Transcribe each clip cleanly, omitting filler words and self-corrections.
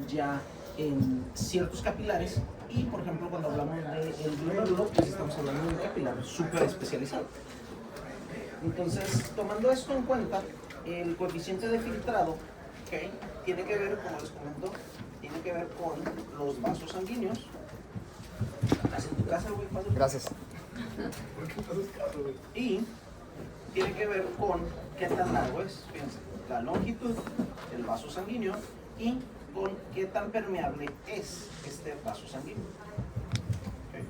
ya en ciertos capilares y, por ejemplo, cuando hablamos del glomérulo, pues estamos hablando de un capilar súper especializado. Entonces, tomando esto en cuenta, el coeficiente de filtrado, ¿okay?, tiene que ver, como les comento, tiene que ver con los vasos sanguíneos. ¿Estás en tu casa, güey? Gracias. ¿Por qué pasas caso, güey? Y tiene que ver con qué tan largo es, fíjense, la longitud del vaso sanguíneo y con qué tan permeable es este vaso sanguíneo. Okay.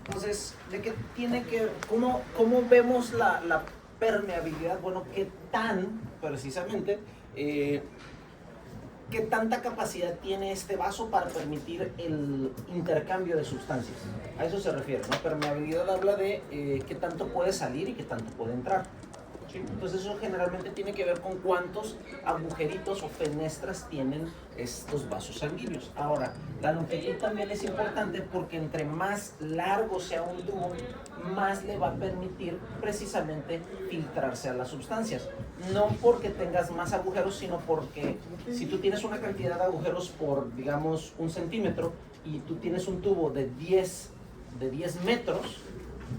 Entonces, ¿de qué tiene que, cómo vemos la permeabilidad? Bueno, qué tan, precisamente, qué tanta capacidad tiene este vaso para permitir el intercambio de sustancias. A eso se refiere, ¿no? Permeabilidad habla de qué tanto puede salir y qué tanto puede entrar. ¿Sí? Entonces eso generalmente tiene que ver con cuántos agujeritos o fenestras tienen estos vasos sanguíneos. Ahora, la longitud también es importante porque entre más largo sea un tubo, más le va a permitir precisamente filtrarse a las sustancias. No porque tengas más agujeros, sino porque si tú tienes una cantidad de agujeros por, digamos, 1 centímetro y tú tienes un tubo de 10 metros,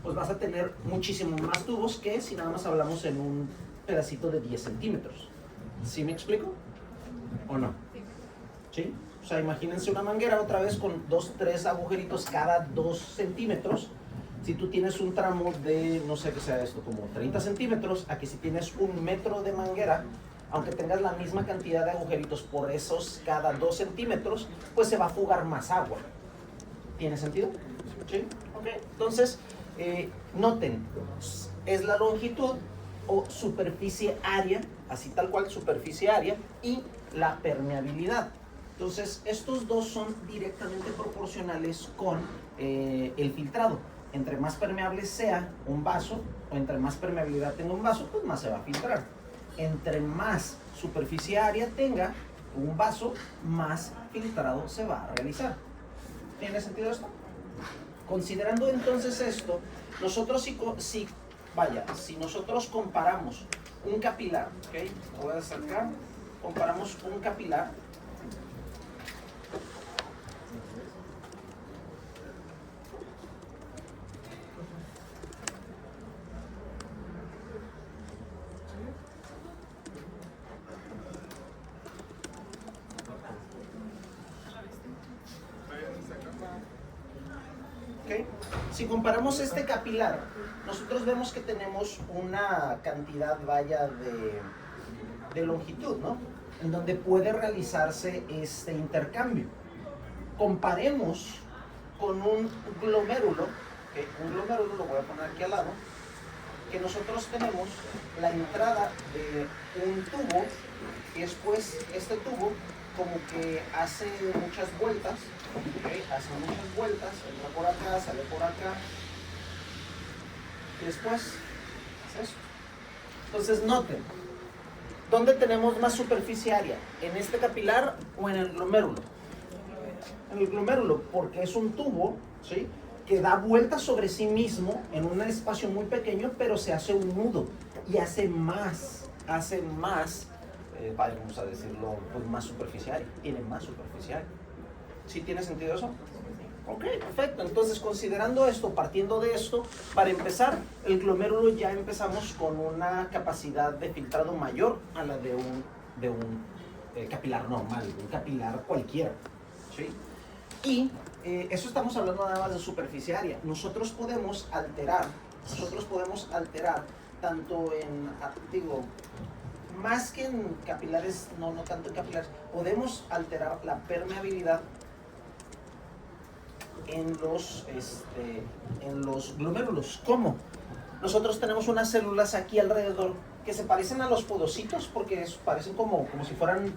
pues vas a tener muchísimo más tubos que si nada más hablamos en un pedacito de 10 centímetros. ¿Sí me explico? ¿O no? ¿Sí? O sea, imagínense una manguera otra vez con 2, 3 agujeritos cada 2 centímetros. Si tú tienes un tramo de, no sé qué sea esto, como 30 centímetros, aquí si tienes 1 metro de manguera, aunque tengas la misma cantidad de agujeritos por esos cada 2 centímetros, pues se va a fugar más agua. ¿Tiene sentido? ¿Sí? Ok. Entonces, noten, es la longitud o superficie área, así tal cual, superficie área, y la permeabilidad. Entonces, estos dos son directamente proporcionales con el filtrado. Entre más permeable sea un vaso, o entre más permeabilidad tenga un vaso, pues más se va a filtrar. Entre más superficie área tenga un vaso, más filtrado se va a realizar. ¿Tiene sentido esto? Considerando entonces esto, nosotros si nosotros comparamos un capilar, ¿okay? Voy a acercar, comparamos un capilar ¿okay? Si comparamos este capilar, nosotros vemos que tenemos una cantidad, vaya, de longitud, ¿no? En donde puede realizarse este intercambio. Comparemos con un glomérulo, ¿okay? Un glomérulo, lo voy a poner aquí al lado, que nosotros tenemos la entrada de un tubo y después este tubo como que hace muchas vueltas, ¿okay? Hace muchas vueltas, entra por acá, sale por acá y después hace eso. Entonces noten, ¿dónde tenemos más superficie área? ¿En este capilar o en el glomérulo? En el glomérulo, porque es un tubo, ¿sí?, que da vueltas sobre sí mismo en un espacio muy pequeño, pero se hace un nudo y hace más, vamos a decirlo, pues más superficial, tiene más superficial. ¿Sí tiene sentido eso? Ok, perfecto. Entonces, considerando esto, partiendo de esto, para empezar, el glomérulo ya empezamos con una capacidad de filtrado mayor a la de un capilar normal, un capilar cualquiera, ¿sí? Y eso estamos hablando nada más de superficie área. Nosotros podemos alterar tanto en, más que en capilares, no tanto en capilares, podemos alterar la permeabilidad en los glomérulos. ¿Cómo? Nosotros tenemos unas células aquí alrededor que se parecen a los podocitos porque parecen como si fueran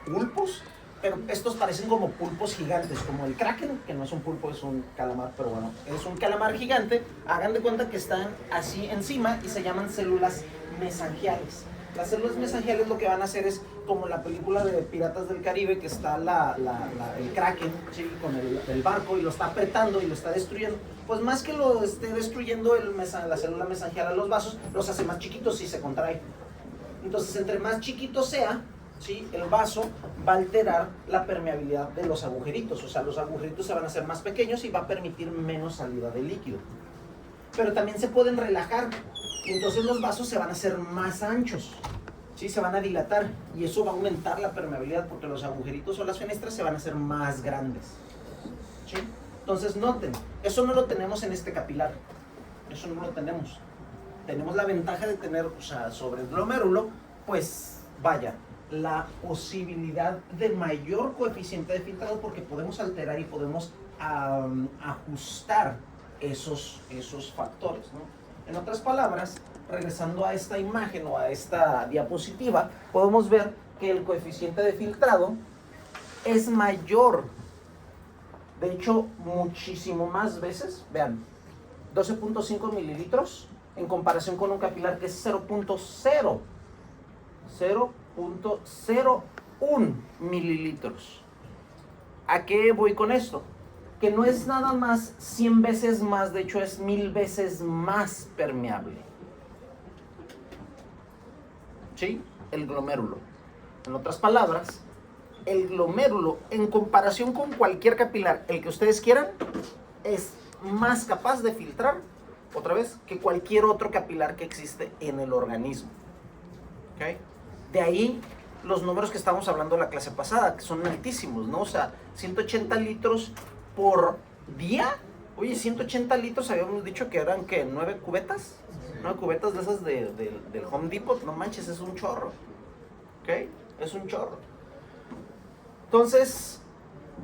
pulpos, pero estos parecen como pulpos gigantes, como el kraken, que no es un pulpo, es un calamar, pero bueno, es un calamar gigante. Hagan de cuenta que están así encima y se llaman células mesangiales. Las células mesangiales lo que van a hacer es como la película de Piratas del Caribe, que está el kraken, ¿sí?, con el barco y lo está apretando y lo está destruyendo. Pues más que lo esté destruyendo la célula mesangial a los vasos, los hace más chiquitos y se contrae. Entonces, entre más chiquito sea, ¿sí? El vaso va a alterar la permeabilidad de los agujeritos, o sea, los agujeritos se van a hacer más pequeños y va a permitir menos salida de líquido. Pero también se pueden relajar y entonces los vasos se van a hacer más anchos, ¿sí? Se van a dilatar y eso va a aumentar la permeabilidad porque los agujeritos o las fenestras se van a hacer más grandes, ¿sí? Entonces noten, eso no lo tenemos en este capilar, eso no lo tenemos. Tenemos la ventaja de tener, o sea, sobre el glomérulo, pues vaya, la posibilidad de mayor coeficiente de filtrado porque podemos alterar y podemos ajustar esos factores, ¿no? En otras palabras, regresando a esta imagen o a esta diapositiva, podemos ver que el coeficiente de filtrado es mayor. De hecho, muchísimo más veces, vean, 12.5 mililitros en comparación con un capilar que es 0.01 mililitros. ¿A qué voy con esto? Que no es nada más 100 veces más, de hecho es 1000 veces más permeable. ¿Sí? El glomérulo. En otras palabras, el glomérulo, en comparación con cualquier capilar, el que ustedes quieran, es más capaz de filtrar, otra vez, que cualquier otro capilar que existe en el organismo. ¿Okay? De ahí los números que estábamos hablando la clase pasada, que son altísimos, ¿no? O sea, 180 litros por día. Oye, 180 litros habíamos dicho que eran, ¿qué? ¿9 cubetas? 9 cubetas de esas del Home Depot. No manches, es un chorro. ¿Ok? Es un chorro. Entonces,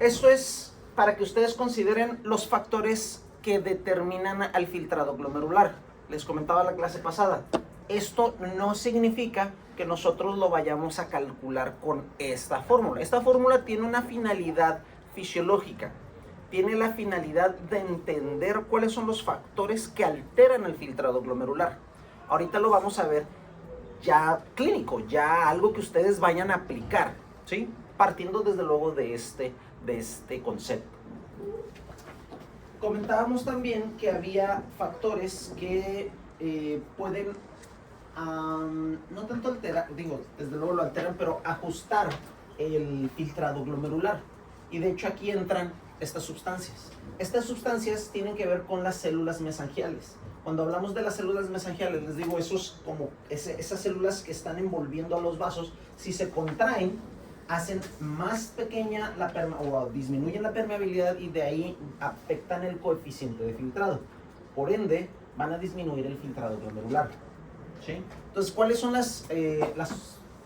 eso es para que ustedes consideren los factores que determinan al filtrado glomerular. Les comentaba la clase pasada. Esto no significa que nosotros lo vayamos a calcular con esta fórmula. Esta fórmula tiene una finalidad fisiológica. Tiene la finalidad de entender cuáles son los factores que alteran el filtrado glomerular. Ahorita lo vamos a ver ya clínico, ya algo que ustedes vayan a aplicar, ¿sí? Partiendo desde luego de este concepto. Comentábamos también que había factores que pueden, no tanto alterar, digo, desde luego lo alteran, pero ajustar el filtrado glomerular. Y de hecho aquí entran estas sustancias. Estas sustancias tienen que ver con las células mesangiales. Cuando hablamos de las células mesangiales, les digo, esas células que están envolviendo a los vasos, si se contraen, hacen más pequeña o disminuyen la permeabilidad y de ahí afectan el coeficiente de filtrado. Por ende, van a disminuir el filtrado glomerular. ¿Sí? Entonces, ¿cuáles son las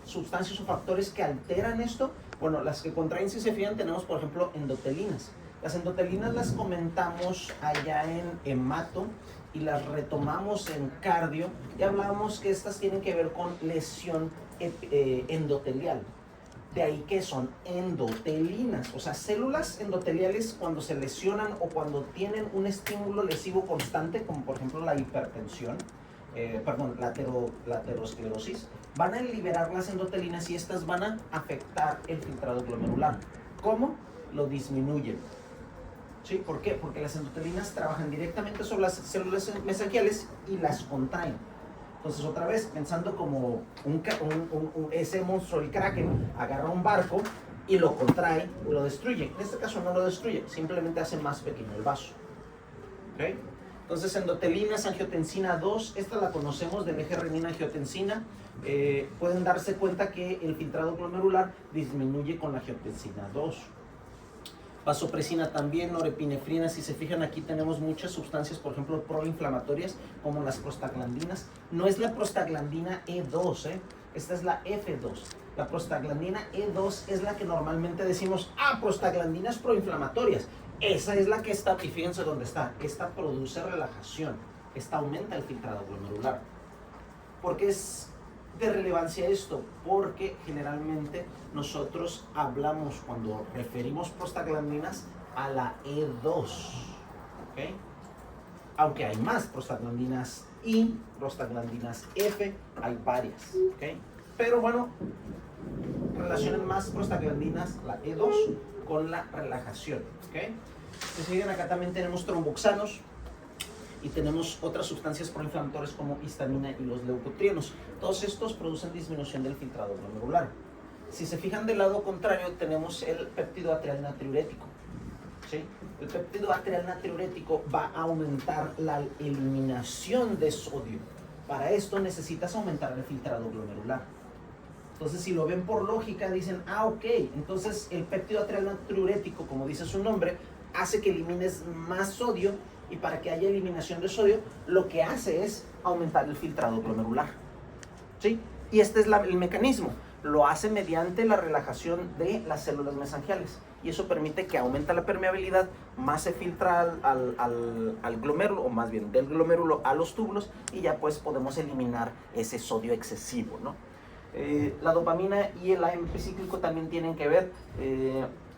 sustancias o factores que alteran esto? Bueno, las que contraen, si se fijan, tenemos por ejemplo endotelinas. Las endotelinas las comentamos allá en hemato y las retomamos en cardio y hablábamos que estas tienen que ver con lesión endotelial. De ahí que son endotelinas, o sea, células endoteliales cuando se lesionan o cuando tienen un estímulo lesivo constante, como por ejemplo la hipertensión, la aterosclerosis, van a liberar las endotelinas y estas van a afectar el filtrado glomerular. ¿Cómo? Lo disminuyen. ¿Sí? ¿Por qué? Porque las endotelinas trabajan directamente sobre las células mesangiales y las contraen. Entonces, otra vez, pensando como ese monstruo, el Kraken, agarra un barco y lo contrae, lo destruye. En este caso no lo destruye, simplemente hace más pequeño el vaso. ¿Okay? Entonces, endotelinas, angiotensina 2, esta la conocemos del eje renina-angiotensina. Pueden darse cuenta que el filtrado glomerular disminuye con la angiotensina 2. Vasopresina también, norepinefrina. Si se fijan, aquí tenemos muchas sustancias, por ejemplo, proinflamatorias, como las prostaglandinas. No es la prostaglandina E2, esta es la F2. La prostaglandina E2 es la que normalmente decimos, prostaglandinas proinflamatorias. Esa es la que está, y fíjense dónde está. Esta produce relajación, esta aumenta el filtrado glomerular. ¿Por qué es de relevancia esto? Porque generalmente nosotros hablamos, cuando referimos prostaglandinas, a la E2, ¿okay? Aunque hay más prostaglandinas I, prostaglandinas F, hay varias, ¿okay? Pero bueno, relacionen más prostaglandinas, la E2, con la relajación, ¿okay? Si siguen, acá también tenemos tromboxanos y tenemos otras sustancias proinflamatorias como histamina y los leucotrienos. Todos estos producen disminución del filtrado glomerular. Si se fijan del lado contrario, tenemos el péptido atrial natriurético. ¿Sí? El péptido atrial natriurético va a aumentar la eliminación de sodio. Para esto necesitas aumentar el filtrado glomerular. Entonces, si lo ven por lógica, dicen, ah, ok, entonces el péptido atrial natriurético, como dice su nombre, hace que elimines más sodio, y para que haya eliminación de sodio, lo que hace es aumentar el filtrado glomerular. ¿Sí? Y este es el mecanismo. Lo hace mediante la relajación de las células mesangiales. Y eso permite que aumente la permeabilidad, más se filtra al glomérulo, o más bien del glomérulo a los túbulos, y ya pues podemos eliminar ese sodio excesivo, ¿no? La dopamina y el AMP cíclico también tienen que ver.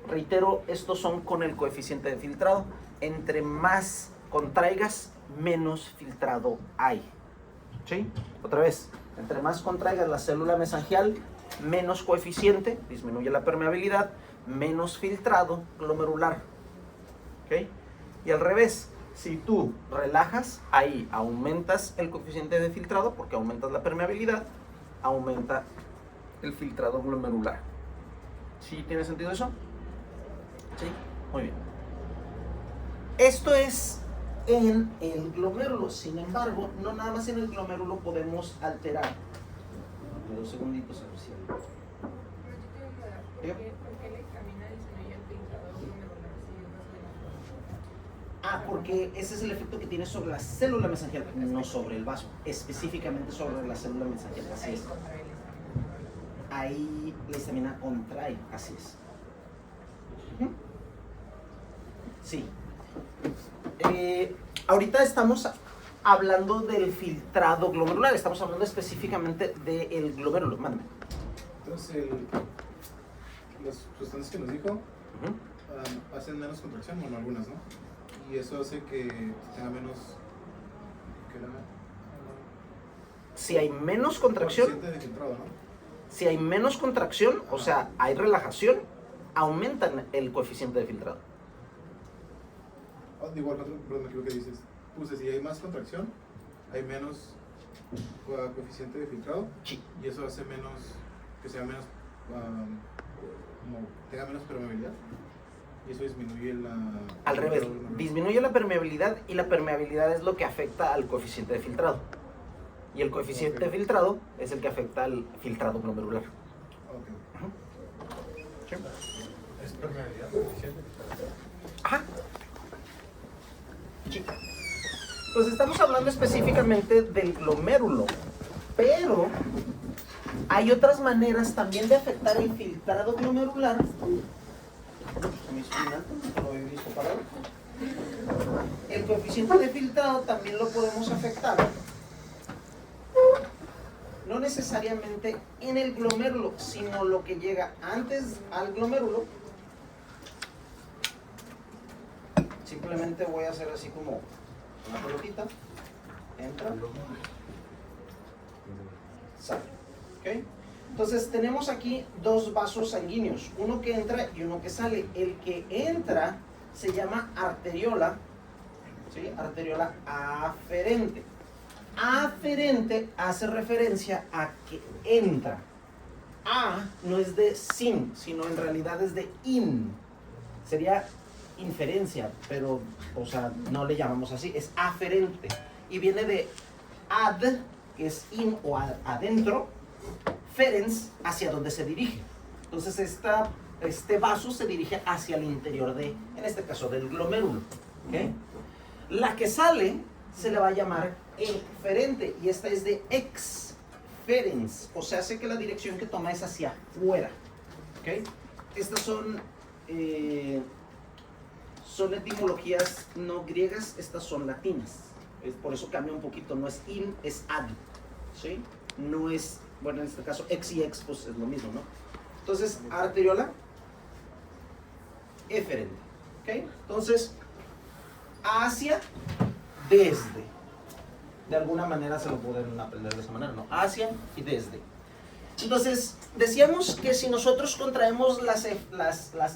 Reitero, estos son con el coeficiente de filtrado. Entre más contraigas, menos filtrado hay. ¿Sí? Otra vez, entre más contraigas la célula mesangial, menos coeficiente, disminuye la permeabilidad, menos filtrado glomerular. ¿Ok? Y al revés, si tú relajas, ahí aumentas el coeficiente de filtrado porque aumentas la permeabilidad, aumenta el filtrado glomerular. ¿Sí tiene sentido eso? Sí, muy bien. Esto es en el glomérulo. Sin embargo, no nada más en el glomérulo podemos alterar. 2 segunditos a ver si hay. ¿Por qué la histamina disminuye el filtrado glomerular si es más benéfico? Porque ese es el efecto que tiene sobre la célula mesangial, no sobre el vaso, específicamente sobre la célula mesangial. Así es. Ahí la histamina contrae, así es. Sí. Ahorita estamos hablando del filtrado glomerular, estamos hablando específicamente del glomérulo. Mándame. Entonces, las sustancias que nos dijo hacen menos contracción, bueno, algunas, ¿no? Y eso hace que tenga menos... Si hay menos contracción, de filtrado, ¿no? Si hay menos contracción, o sea, hay relajación, aumentan el coeficiente de filtrado. Igual, perdón, lo que dices. Puse, si hay más contracción, hay menos coeficiente de filtrado. Sí. Y eso hace menos, que sea menos, como tenga menos permeabilidad. Y eso disminuye la... Al revés, disminuye la permeabilidad, y la permeabilidad es lo que afecta al coeficiente de filtrado. Y el coeficiente de filtrado es el que afecta al filtrado glomerular. ¿Sí? ¿Es permeabilidad coeficiente? Ajá. Sí. Pues estamos hablando específicamente del glomérulo, pero hay otras maneras también de afectar el filtrado glomerular. El coeficiente de filtrado también lo podemos afectar, no necesariamente en el glomérulo, sino lo que llega antes al glomérulo. Simplemente voy a hacer así como una pelotita, entra, sale. ¿Ok? Entonces tenemos aquí dos vasos sanguíneos, uno que entra y uno que sale. El que entra se llama arteriola, ¿sí? Arteriola aferente. Aferente hace referencia a que entra. A no es de sin, sino en realidad es de in. Sería inferencia, pero, o sea, no le llamamos así, es aferente. Y viene de ad, que es in o adentro, ferens, hacia donde se dirige. Entonces este vaso se dirige hacia el interior de, en este caso, del glomérulo. ¿Okay? La que sale se le va a llamar eferente, y esta es de exferens, o sea, hace que la dirección que toma es hacia afuera. ¿Okay? Estas son etimologías no griegas, estas son latinas. Por eso cambia un poquito, no es in, es ad. ¿Sí? No es, bueno, en este caso ex y ex, pues es lo mismo, ¿no? Entonces, arteriola eferente. ¿Ok? Entonces, hacia, desde. De alguna manera se lo pueden aprender de esa manera, ¿no? Hacia y desde. Entonces, decíamos que si nosotros contraemos las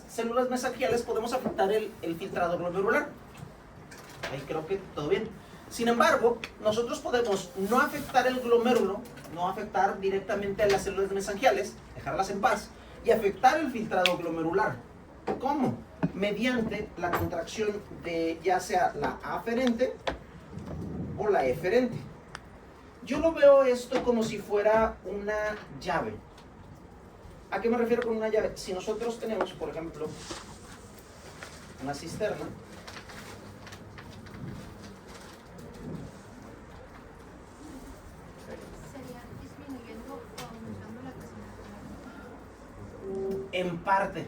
células mesangiales, podemos afectar el filtrado glomerular. Ahí creo que todo bien. Sin embargo, nosotros podemos no afectar el glomérulo, no afectar directamente a las células mesangiales, dejarlas en paz, y afectar el filtrado glomerular. ¿Cómo? Mediante la contracción de ya sea la aferente o la eferente. Yo lo veo esto como si fuera una llave. ¿A qué me refiero con una llave? Si nosotros tenemos, por ejemplo, una cisterna, ¿Sería disminuyendo o aumentando la presión arterial? en parte,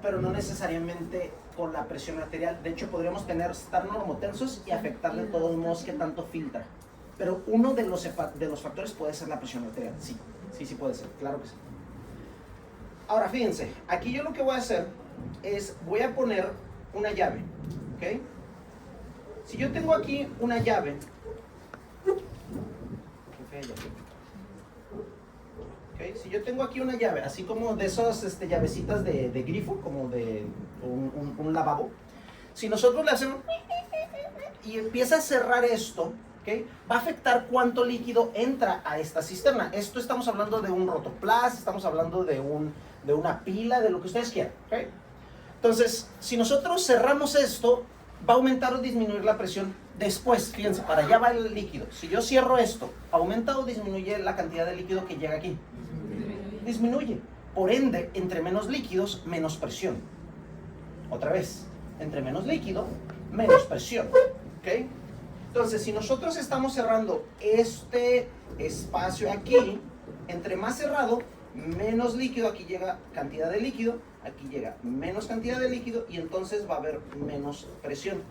pero no necesariamente con la presión arterial. De hecho, podríamos estar normotensos y afectar de todos modos que tanto filtra. Pero uno de los factores puede ser la presión arterial. Sí, sí puede ser, claro que sí. Ahora, fíjense, aquí yo lo que voy a hacer es, voy a poner una llave, ¿ok? Si yo tengo aquí una llave, ¿ok? Si yo tengo aquí una llave, así como de esas llavecitas de grifo, como de un lavabo, si nosotros le hacemos y empieza a cerrar esto, ¿okay? Va a afectar cuánto líquido entra a esta cisterna. Esto estamos hablando de un rotoplas, estamos hablando de una pila, de lo que ustedes quieran, ¿okay? Entonces, si nosotros cerramos esto, va a aumentar o disminuir la presión. Después, fíjense, para allá va el líquido. Si yo cierro esto, ¿aumenta o disminuye la cantidad de líquido que llega aquí? Disminuye. Por ende, entre menos líquidos, menos presión. Otra vez, entre menos líquido, menos presión, ¿ok? Entonces, si nosotros estamos cerrando este espacio aquí, entre más cerrado, menos líquido, aquí llega cantidad de líquido, aquí llega menos cantidad de líquido y entonces va a haber menos presión.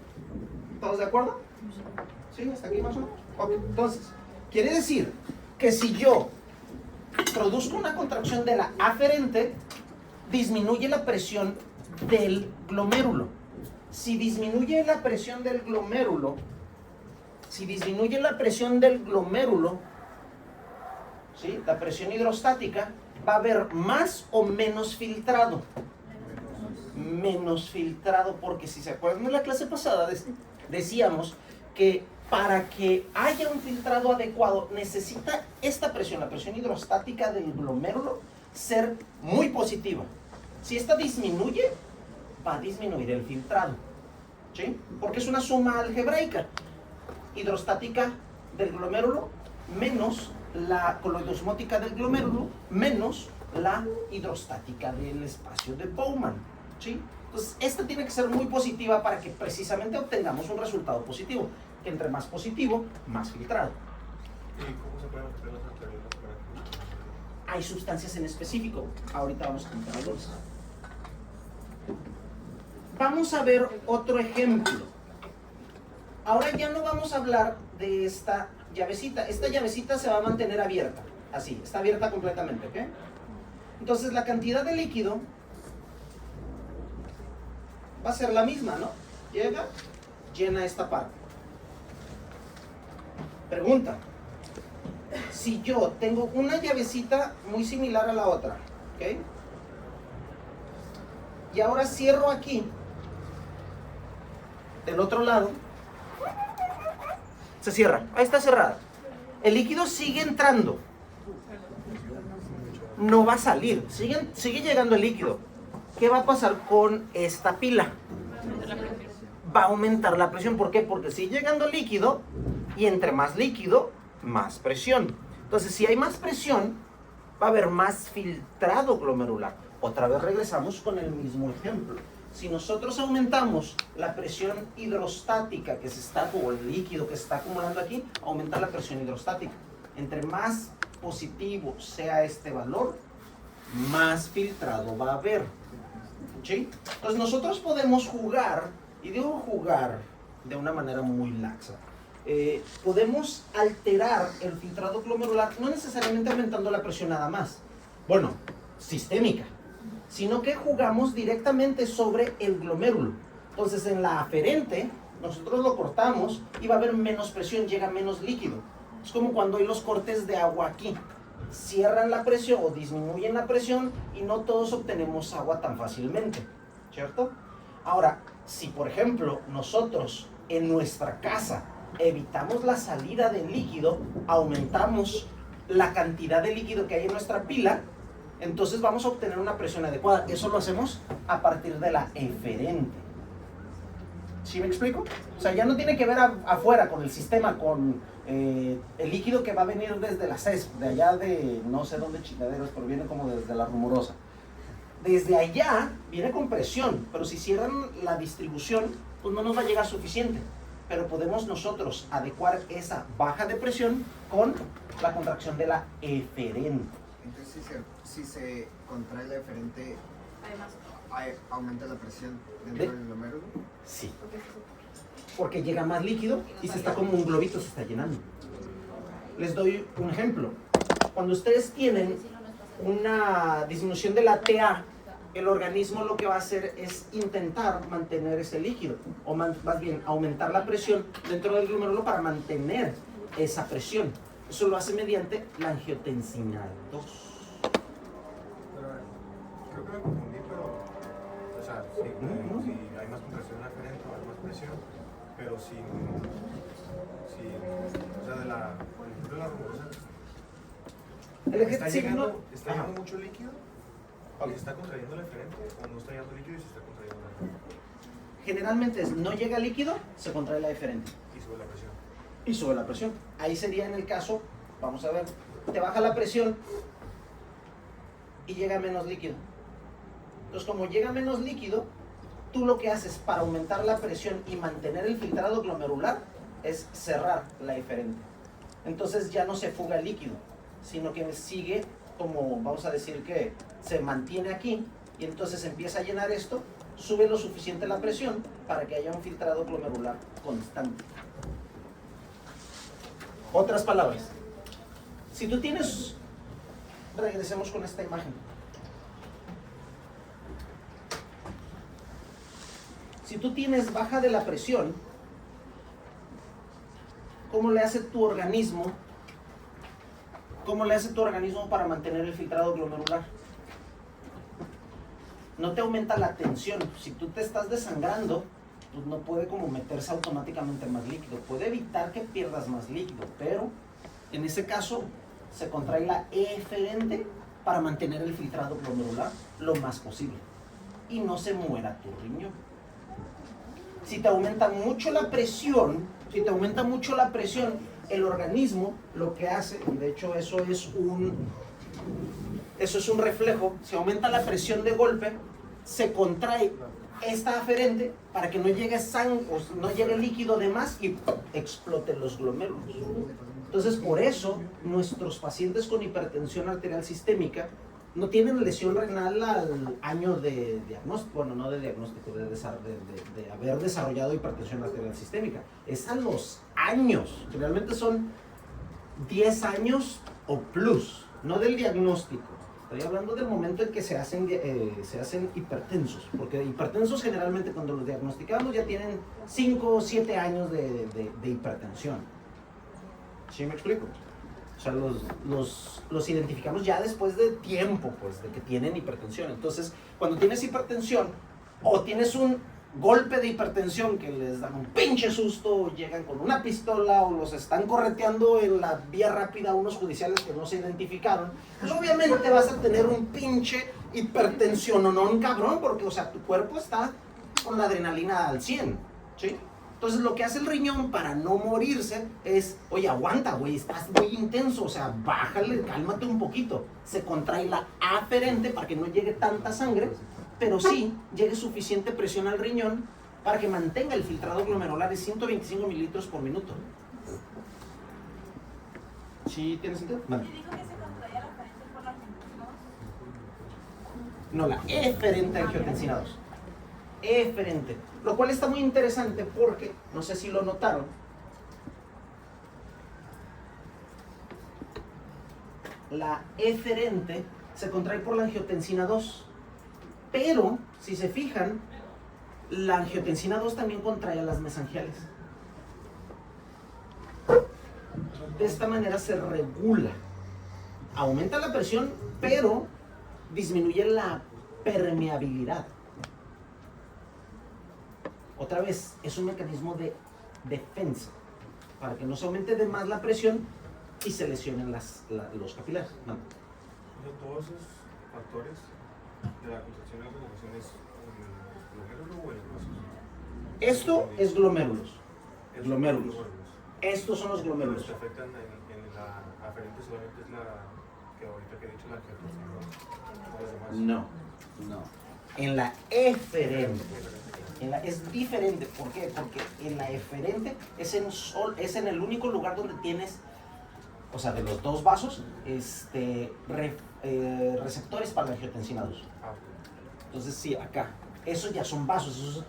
¿Todos de acuerdo? ¿Sí? ¿Hasta aquí más o menos? Ok, entonces, quiere decir que si yo produzco una contracción de la aferente, disminuye la presión del glomérulo. Si disminuye la presión del glomérulo, ¿sí? La presión hidrostática, va a haber más o menos filtrado. Menos filtrado, porque si se acuerdan de la clase pasada, decíamos que para que haya un filtrado adecuado, necesita esta presión, la presión hidrostática del glomérulo, ser muy positiva. Si esta disminuye, va a disminuir el filtrado, ¿sí? Porque es una suma algebraica. Hidrostática del glomérulo menos la coloidosmótica del glomérulo menos la hidrostática del espacio de Bowman, ¿sí? Entonces, esta tiene que ser muy positiva para que precisamente obtengamos un resultado positivo. Que entre más positivo, más filtrado. ¿Y cómo se pueden afectar las arterias para que... Hay sustancias en específico. Ahorita vamos a comentar algunas. Vamos a ver otro ejemplo. Ahora ya no vamos a hablar de esta llavecita. Esta llavecita se va a mantener abierta. Así, está abierta completamente, ¿ok? Entonces la cantidad de líquido va a ser la misma, ¿no? Llega, llena esta parte. Pregunta. Si yo tengo una llavecita muy similar a la otra, ¿ok? Y ahora cierro aquí, del otro lado, se cierra, ahí está cerrada. El líquido sigue entrando, no va a salir, sigue llegando el líquido. ¿Qué va a pasar con esta pila? Va a aumentar la presión. ¿Por qué? Porque sigue llegando líquido y entre más líquido, más presión. Entonces, si hay más presión, va a haber más filtrado glomerular. Otra vez regresamos con el mismo ejemplo. Si nosotros aumentamos la presión hidrostática o el líquido que se está acumulando aquí, aumenta la presión hidrostática. Entre más positivo sea este valor, más filtrado va a haber. ¿Sí? Entonces nosotros podemos jugar, y digo jugar de una manera muy laxa, podemos alterar el filtrado glomerular, no necesariamente aumentando la presión nada más, bueno, sistémica, sino que jugamos directamente sobre el glomérulo. Entonces en la aferente nosotros lo cortamos y va a haber menos presión, llega menos líquido. Es como cuando hay los cortes de agua aquí, cierran la presión o disminuyen la presión y no todos obtenemos agua tan fácilmente, ¿cierto? Ahora, si por ejemplo nosotros en nuestra casa evitamos la salida de líquido, aumentamos la cantidad de líquido que hay en nuestra pila, entonces vamos a obtener una presión adecuada. Eso lo hacemos a partir de la eferente. ¿Sí me explico? O sea, ya no tiene que ver afuera con el sistema, con el líquido que va a venir desde la CES, de allá de no sé dónde chingaderos, pero viene como desde la Rumorosa. Desde allá viene con presión, pero si cierran la distribución, pues no nos va a llegar suficiente. Pero podemos nosotros adecuar esa baja de presión con la contracción de la eferente. Entonces, si se contrae la eferente, Además, aumenta la presión dentro del glomérulo. Sí, porque se supone. porque llega más líquido y se está como un globito, se está llenando. Les doy un ejemplo. Cuando ustedes tienen una disminución de la TA, el organismo lo que va a hacer es intentar mantener ese líquido, o más bien aumentar la presión dentro del glomérulo para mantener esa presión. Eso lo hace mediante la angiotensina 2. Pero, creo que me confundí, pero, o sea, si hay más contracción en la eferente, hay más presión, pero sin, o sea, por ejemplo, la rumorosa, ¿está llegando mucho líquido? ¿Y se está contrayendo la eferente? ¿O no está llegando líquido y se está contrayendo la eferente? Generalmente no llega líquido, se contrae la eferente. Y sube la presión. Y sube la presión. Ahí sería en el caso, vamos a ver, te baja la presión y llega menos líquido. Entonces, como llega menos líquido, tú lo que haces para aumentar la presión y mantener el filtrado glomerular es cerrar la eferente. Entonces ya no se fuga el líquido, sino que sigue como, vamos a decir que se mantiene aquí y entonces empieza a llenar esto, sube lo suficiente la presión para que haya un filtrado glomerular constante. Otras palabras, si tú tienes, regresemos con esta imagen. Si tú tienes baja de la presión, ¿cómo le hace tu organismo? ¿Cómo le hace tu organismo para mantener el filtrado glomerular? No te aumenta la tensión. Si tú te estás desangrando, pues no puede como meterse automáticamente más líquido. Puede evitar que pierdas más líquido, pero en ese caso se contrae la eferente para mantener el filtrado glomerular lo más posible y no se muera tu riñón. Si te aumenta mucho la presión, el organismo lo que hace, y de hecho eso es un reflejo, si aumenta la presión de golpe, se contrae esta aferente para que no llegue sangre, no llegue líquido de más y exploten los glomérulos. Entonces, por eso nuestros pacientes con hipertensión arterial sistémica no tienen lesión renal al año de diagnóstico, bueno, no de diagnóstico, de haber desarrollado hipertensión arterial sistémica. Es a los años, realmente son 10 años o plus, no del diagnóstico. Estoy hablando del momento en que se hacen hipertensos, porque hipertensos generalmente cuando los diagnosticamos ya tienen 5 o 7 años de hipertensión. ¿Sí me explico? O sea, los identificamos ya después de tiempo, pues, de que tienen hipertensión. Entonces, cuando tienes hipertensión o tienes un golpe de hipertensión que les dan un pinche susto, o llegan con una pistola o los están correteando en la vía rápida unos judiciales que no se identificaron, pues obviamente vas a tener un pinche hipertensión o no un cabrón, porque, o sea, tu cuerpo está con la adrenalina al 100, ¿sí? Entonces lo que hace el riñón para no morirse es, oye, aguanta, güey, estás muy intenso, o sea, bájale, cálmate un poquito. Se contrae la aferente para que no llegue tanta sangre, pero sí llegue suficiente presión al riñón para que mantenga el filtrado glomerular de 125 mililitros por minuto. ¿Sí tiene sentido? Vale. ¿Y dijo que se contraía la eferente por la angiotensina 2? No, la eferente angiotensina 2. Eferente. Lo cual está muy interesante porque, no sé si lo notaron, la eferente se contrae por la angiotensina 2. Pero, si se fijan, la angiotensina 2 también contrae a las mesangiales. De esta manera se regula. Aumenta la presión, pero disminuye la permeabilidad. Otra vez, es un mecanismo de defensa, para que no se aumente de más la presión y se lesionen los capilares. No. Todos esos factores de la contracción y la relajación es el glomérulo o el vasos? Esto es glomérulos. Es Glomérulos. Estos son los Los glomérulos. que afectan en la aferente solamente es la que ahorita que he dicho, la que No, no. En la eferente. Es diferente. ¿Por qué? Porque en la eferente es en el único lugar donde tienes, o sea, de los dos vasos, receptores para la angiotensina 2. Entonces, sí, acá. Esos ya son vasos, esos son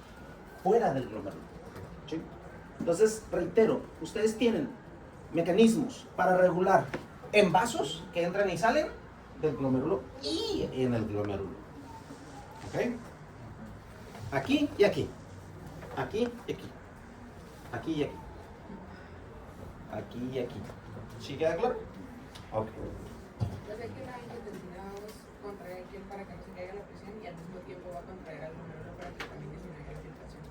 fuera del glomérulo. ¿Sí? Entonces, reitero, ustedes tienen mecanismos para regular en vasos que entran y salen del glomérulo y en el glomérulo. ¿Ok? Aquí y aquí. Aquí y aquí. Aquí y aquí. Aquí y aquí. ¿Sí queda claro? Ok. Yo sé que la angiotensina 2 contrae aquí para que no se caiga la presión y al mismo tiempo va a contraer al glomérulo para que también disminuya la filtración.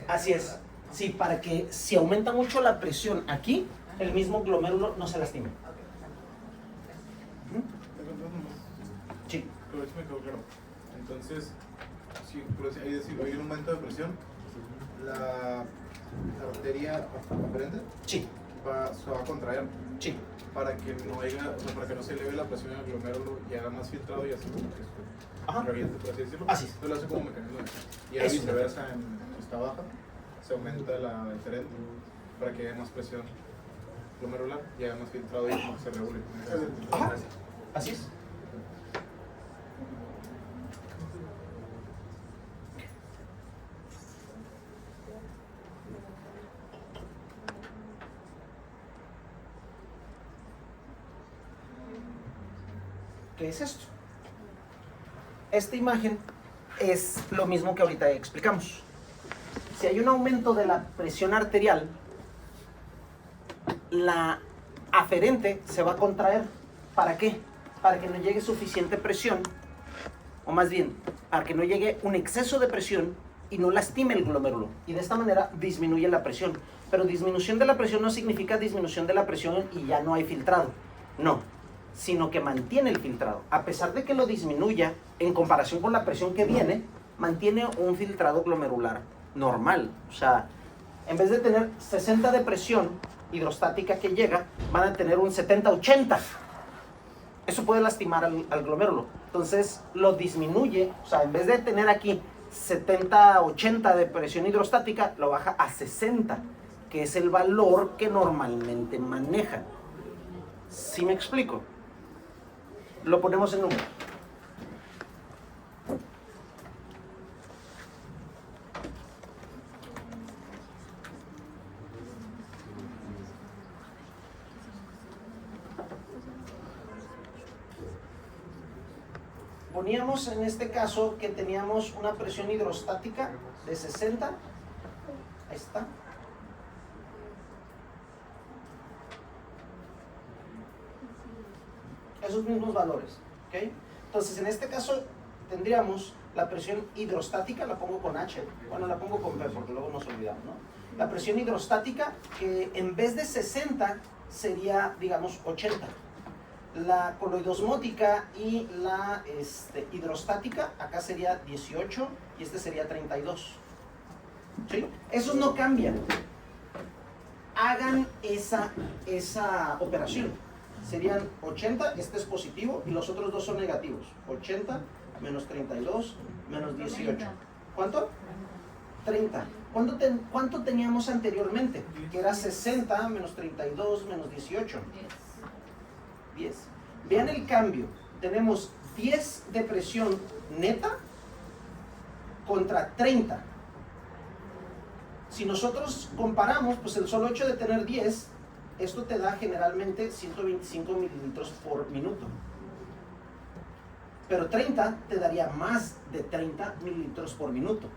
Así es. Sí, para que si aumenta mucho la presión aquí, el mismo glomérulo no se lastime. Sí. Pero eso me quedó claro. Entonces, si hay un aumento de presión, la arteria aferente Sí. se va a contraer Sí. para que no haya, o sea, para que no se eleve la presión en el glomérulo y haga más filtrado y así como que Ajá. reviente, por así decirlo. Así es. Entonces lo hace como mecanismo de defensa. Y a Eso. viceversa, en esta baja, se aumenta la diferente para que haya más presión glomerular y haya más filtrado y se regule. Ajá. Así es. ¿Qué es esto? Esta imagen es lo mismo que ahorita explicamos. Si hay un aumento de la presión arterial, la aferente se va a contraer. ¿Para qué? Para que no llegue suficiente presión, o más bien, para que no llegue un exceso de presión y no lastime el glomérulo. Y de esta manera disminuye la presión. Pero disminución de la presión no significa disminución de la presión y ya no hay filtrado. No, sino que mantiene el filtrado. A pesar de que lo disminuya, en comparación con la presión que viene, mantiene un filtrado glomerular normal. O sea, en vez de tener 60 de presión hidrostática que llega, van a tener un 70-80. Eso puede lastimar al glomérulo. Entonces lo disminuye, o sea, en vez de tener aquí 70-80 de presión hidrostática, lo baja a 60, que es el valor que normalmente manejan. ¿Sí me explico? Lo ponemos en número. Poníamos en este caso que teníamos una presión hidrostática de 60. Ahí está. Esos mismos valores, ¿ok? Entonces, en este caso tendríamos la presión hidrostática, la pongo con H, bueno, la pongo con P porque luego nos olvidamos, ¿no? La presión hidrostática, que en vez de 60 sería, digamos, 80. La coloidosmótica y la hidrostática, acá sería 18 y este sería 32. ¿Sí? Esos no cambian. Hagan esa operación. Serían 80, este es positivo y los otros dos son negativos. 80 menos 32 menos 18. ¿Cuánto? 30. ¿Cuánto teníamos anteriormente? Que era 60 menos 32 menos 18. 10. Vean el cambio. Tenemos 10 de presión neta contra 30. Si nosotros comparamos, pues el solo hecho de tener 10, esto te da generalmente 125 mililitros por minuto. Pero 30 te daría más de 30 mililitros por minuto.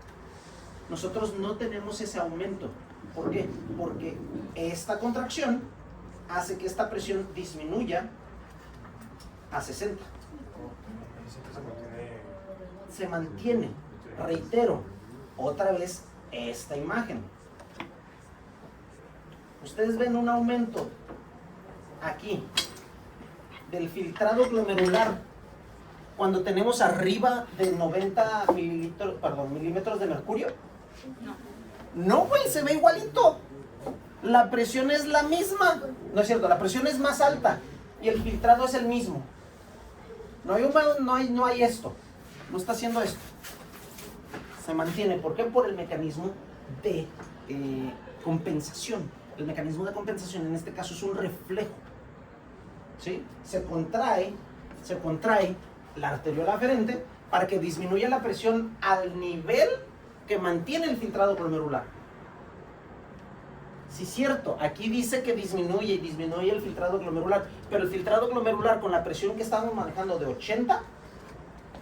Nosotros no tenemos ese aumento. ¿Por qué? Porque esta contracción hace que esta presión disminuya a 60. Se mantiene. Reitero, otra vez esta imagen. Ustedes ven un aumento aquí del filtrado glomerular cuando tenemos arriba de 90 milímetros de mercurio? No, güey, se ve igualito. La presión es la misma. No es cierto, la presión es más alta y el filtrado es el mismo. No hay esto. No está haciendo esto. Se mantiene. ¿Por qué? Por el mecanismo de compensación. El mecanismo de compensación en este caso es un reflejo. ¿Sí? Se contrae la arteriola aferente para que disminuya la presión al nivel que mantiene el filtrado glomerular. Sí, cierto, aquí dice que disminuye el filtrado glomerular, pero el filtrado glomerular con la presión que estábamos manejando de 80,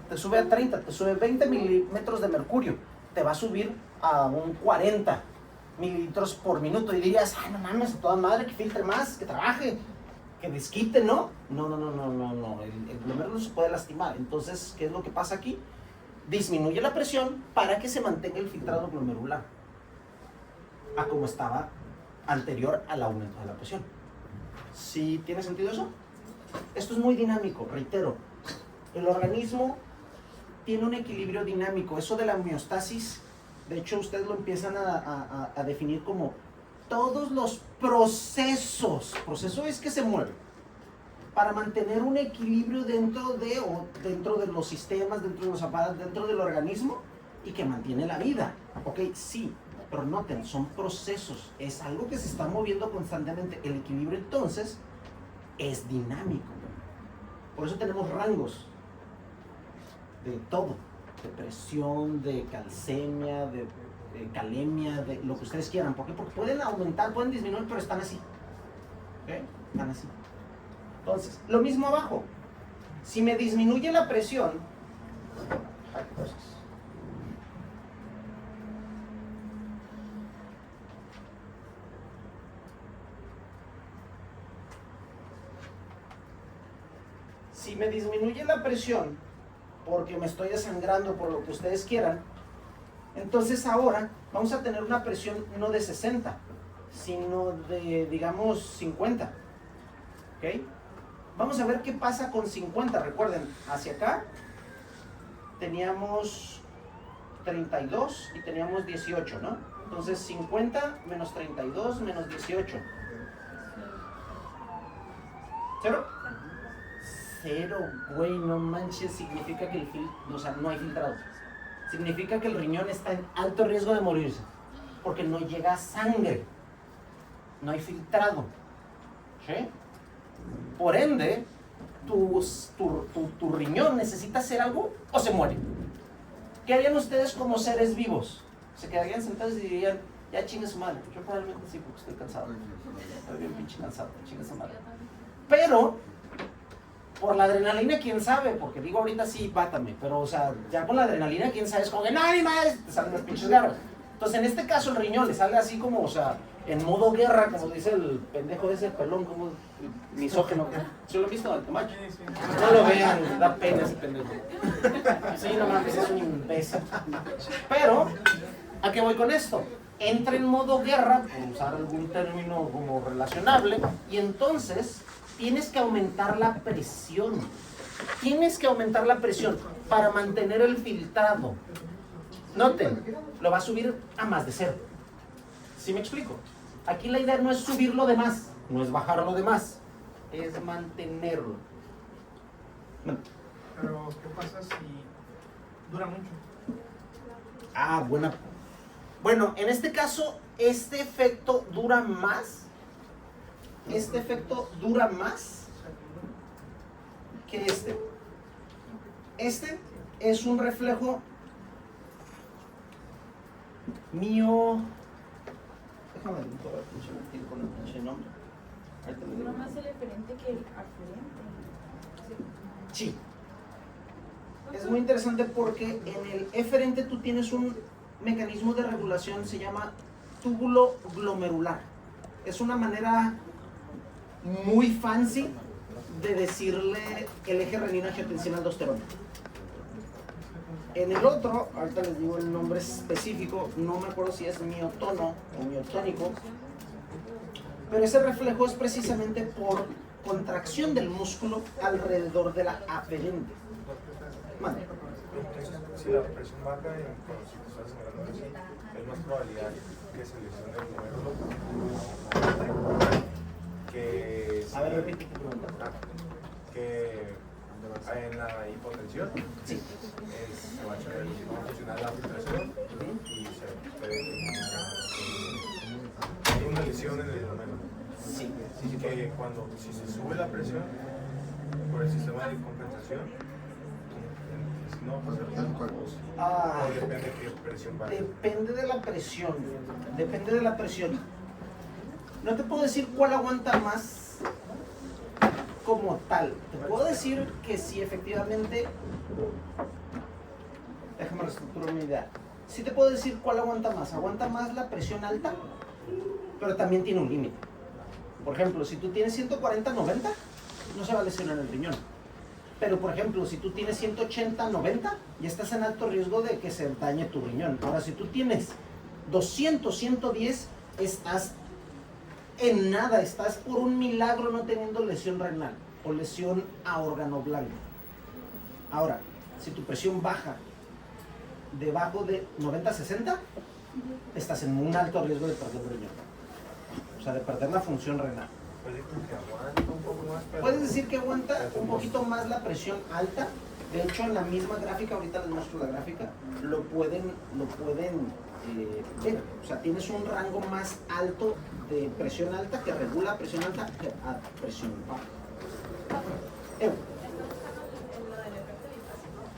te sube a 30, te sube 20 milímetros de mercurio, te va a subir a un 40 mililitros por minuto y dirías, ay, no mames, a toda madre, que filtre más, que trabaje, que desquite, ¿no? No, el glomérulo se puede lastimar. Entonces, ¿qué es lo que pasa aquí? Disminuye la presión para que se mantenga el filtrado glomerular a como estaba anterior al aumento de la presión. ¿Sí tiene sentido eso? Esto es muy dinámico, reitero. El organismo tiene un equilibrio dinámico. Eso de la homeostasis, de hecho, ustedes lo empiezan a definir como todos los procesos. Proceso es que se mueve para mantener un equilibrio dentro de los sistemas, dentro de los aparatos, dentro del organismo y que mantiene la vida. Ok, sí. Pero noten, son procesos, es algo que se está moviendo constantemente. El equilibrio entonces es dinámico. Por eso tenemos rangos de todo, de presión, de calcemia, de calemia, de lo que ustedes quieran. ¿Por qué? Porque pueden aumentar, pueden disminuir, pero están así. ¿Ok? Están así. Entonces, lo mismo abajo. Si me disminuye la presión, hay cosas. Si me disminuye la presión porque me estoy desangrando, por lo que ustedes quieran, entonces ahora vamos a tener una presión no de 60, sino de, digamos, 50. ¿Ok? Vamos a ver qué pasa con 50. Recuerden, hacia acá teníamos 32 y teníamos 18, ¿no? Entonces 50 menos 32 menos 18. ¿Cero? Cero, güey, no manches, significa que no hay filtrado. Significa que el riñón está en alto riesgo de morirse, porque no llega sangre, no hay filtrado. ¿Sí? Por ende, tu riñón necesita hacer algo o se muere. ¿Qué harían ustedes como seres vivos? Se quedarían sentados y dirían, ya chingue su madre. Yo probablemente sí, porque estoy cansado. Estoy bien pinche cansado, chingue su madre. Pero por la adrenalina, quién sabe, porque digo ahorita sí, bátame, pero o sea, ya con la adrenalina, quién sabe, es como que no, ni más, te salen las pinches garras. Entonces, en este caso, el riñón le sale así como, o sea, en modo guerra, como dice el pendejo de ese pelón, como misógeno. ¿Sí lo han visto, Macho? No lo vean, da pena ese pendejo. Sí, no mames, es un imbécil. Pero, ¿a qué voy con esto? Entra en modo guerra, por usar algún término como relacionable, y entonces tienes que aumentar la presión. Tienes que aumentar la presión para mantener el filtrado. Noten, lo va a subir a más de 0. ¿Sí me explico? Aquí la idea no es subirlo de más, no es bajarlo de más, es mantenerlo. Pero, ¿qué pasa si dura mucho? Ah, buena. Bueno, en este caso, este efecto dura más. Este efecto dura más que este. Este es un reflejo mío. Déjame ver con el pinche nombre. ¿Dura más el eferente que el afluente? Sí. Es muy interesante porque en el eferente tú tienes un mecanismo de regulación, se llama túbulo glomerular. Es una manera muy fancy de decirle el eje renina-angiotensina-aldosterona. En el otro, ahorita les digo el nombre específico, no me acuerdo si es miotono o miotónico, pero ese reflejo es precisamente por contracción del músculo alrededor de la aferente. Mande. Entonces, si la presión baja, cuando si te estás sangrando así, hay más probabilidad que se lesione el glomérulo que A ver, repite tu pregunta. que en la hipotensión Sí. se va a funcionar la filtración y se puede hay una lesión en el glomérulo. Sí. Que cuando si se sube la presión por el sistema de compensación, no pasa nada. Ah, O depende de qué presión vaya. depende de la presión. Depende de la presión. No te puedo decir cuál aguanta más como tal. Te puedo decir que si efectivamente. Déjame reestructurar mi idea. Sí te puedo decir cuál aguanta más. Aguanta más la presión alta, pero también tiene un límite. Por ejemplo, si tú tienes 140-90, no se va a lesionar el riñón. Pero, por ejemplo, si tú tienes 180-90, ya estás en alto riesgo de que se dañe tu riñón. Ahora, si tú tienes 200-110, estás en nada, estás por un milagro no teniendo lesión renal o lesión a órgano blanco. Ahora, si tu presión baja debajo de 90-60, estás en un alto riesgo de perder el riñón. O sea, de perder la función renal. Puede que aguante un poco más, pero Puedes decir que aguanta un poquito más la presión alta. De hecho, en la misma gráfica, ahorita les muestro la gráfica, lo pueden ver. O sea, tienes un rango más alto de presión alta que regula presión alta que a presión baja.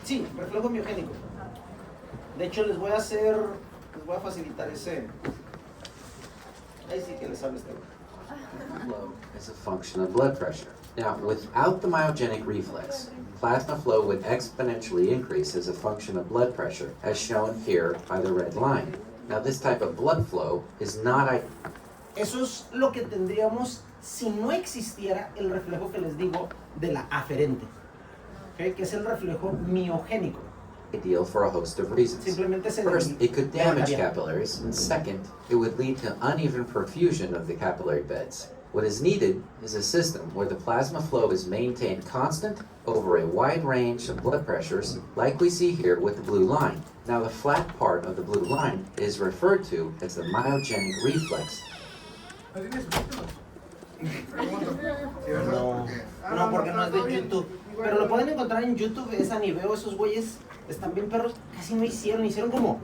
Sí, reflejo miogénico. De hecho, les voy a facilitar ese. Ahí sí que les hablo este. Flow is a function of blood pressure. Now, without the myogenic reflex, plasma flow would exponentially increase as a function of blood pressure, as shown here by the red line. Now, this type of blood flow is not Eso es lo que tendríamos si no existiera el reflejo que les digo de la aferente, ¿okay? Que es el reflejo miogénico. ideal for a host of reasons. Simplemente se First, it could damage degradaría. capillaries, and second, it would lead to uneven perfusion of the capillary beds. What is needed is a system where the plasma flow is maintained constant over a wide range of blood pressures, like we see here with the blue line. Now, the flat part of the blue line is referred to as the myogenic reflex. ¿No tiene subtítulos? Pregunto. No, porque no es de YouTube. Pero lo pueden encontrar en YouTube, es Aniveo, esos güeyes están bien perros. Casi no hicieron como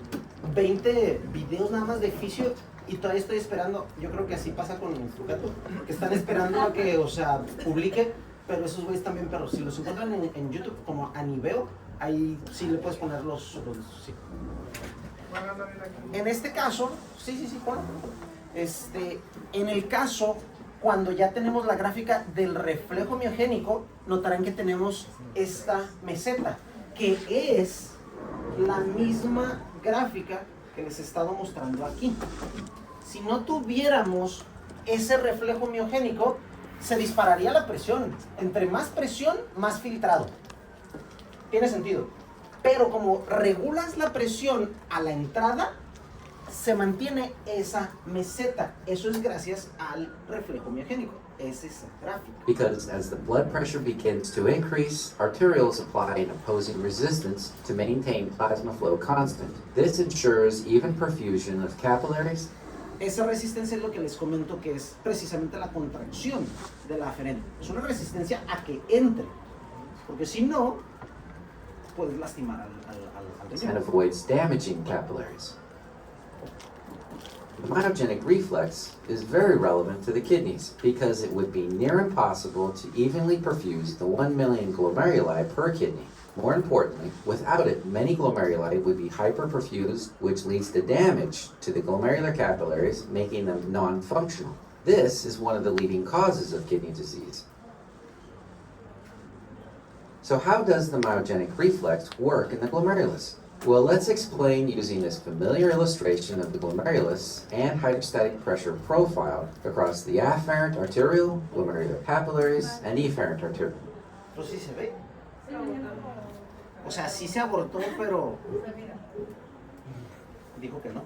20 videos nada más de fisio y todavía estoy esperando. Yo creo que así pasa con Tucato, que están esperando a que, o sea, publique, pero esos güeyes están bien perros. Si los encuentran en YouTube como Aniveo, ahí sí le puedes poner los sí. Bueno, anda bien aquí. En este caso, sí, Juan. En el caso, cuando ya tenemos la gráfica del reflejo miogénico, notarán que tenemos esta meseta, que es la misma gráfica que les he estado mostrando aquí. Si no tuviéramos ese reflejo miogénico, se dispararía la presión. Entre más presión, más filtrado. Tiene sentido. Pero como regulas la presión a la entrada, se mantiene esa meseta. Eso es gracias al reflejo miogénico. Es esa gráfica. Because as the blood pressure begins to increase, arterioles apply an opposing resistance to maintain plasma flow constant. This ensures even perfusion of capillaries. Esa resistencia es lo que les comento que es precisamente la contracción de la aferente. Es una resistencia a que entre. Porque si no, puedes lastimar al And riñón. avoids damaging capillaries. The myogenic reflex is very relevant to the kidneys because it would be near impossible to evenly perfuse the 1 million glomeruli per kidney. More importantly, without it, many glomeruli would be hyperperfused, which leads to damage to the glomerular capillaries, making them non-functional. This is one of the leading causes of kidney disease. So how does the myogenic reflex work in the glomerulus? Well, let's explain using this familiar illustration of the glomerulus and hydrostatic pressure profile across the afferent arteriole, glomerular capillaries, and efferent arteriole. Pues sí se ve. O sea, sí se abortó, pero dijo que no.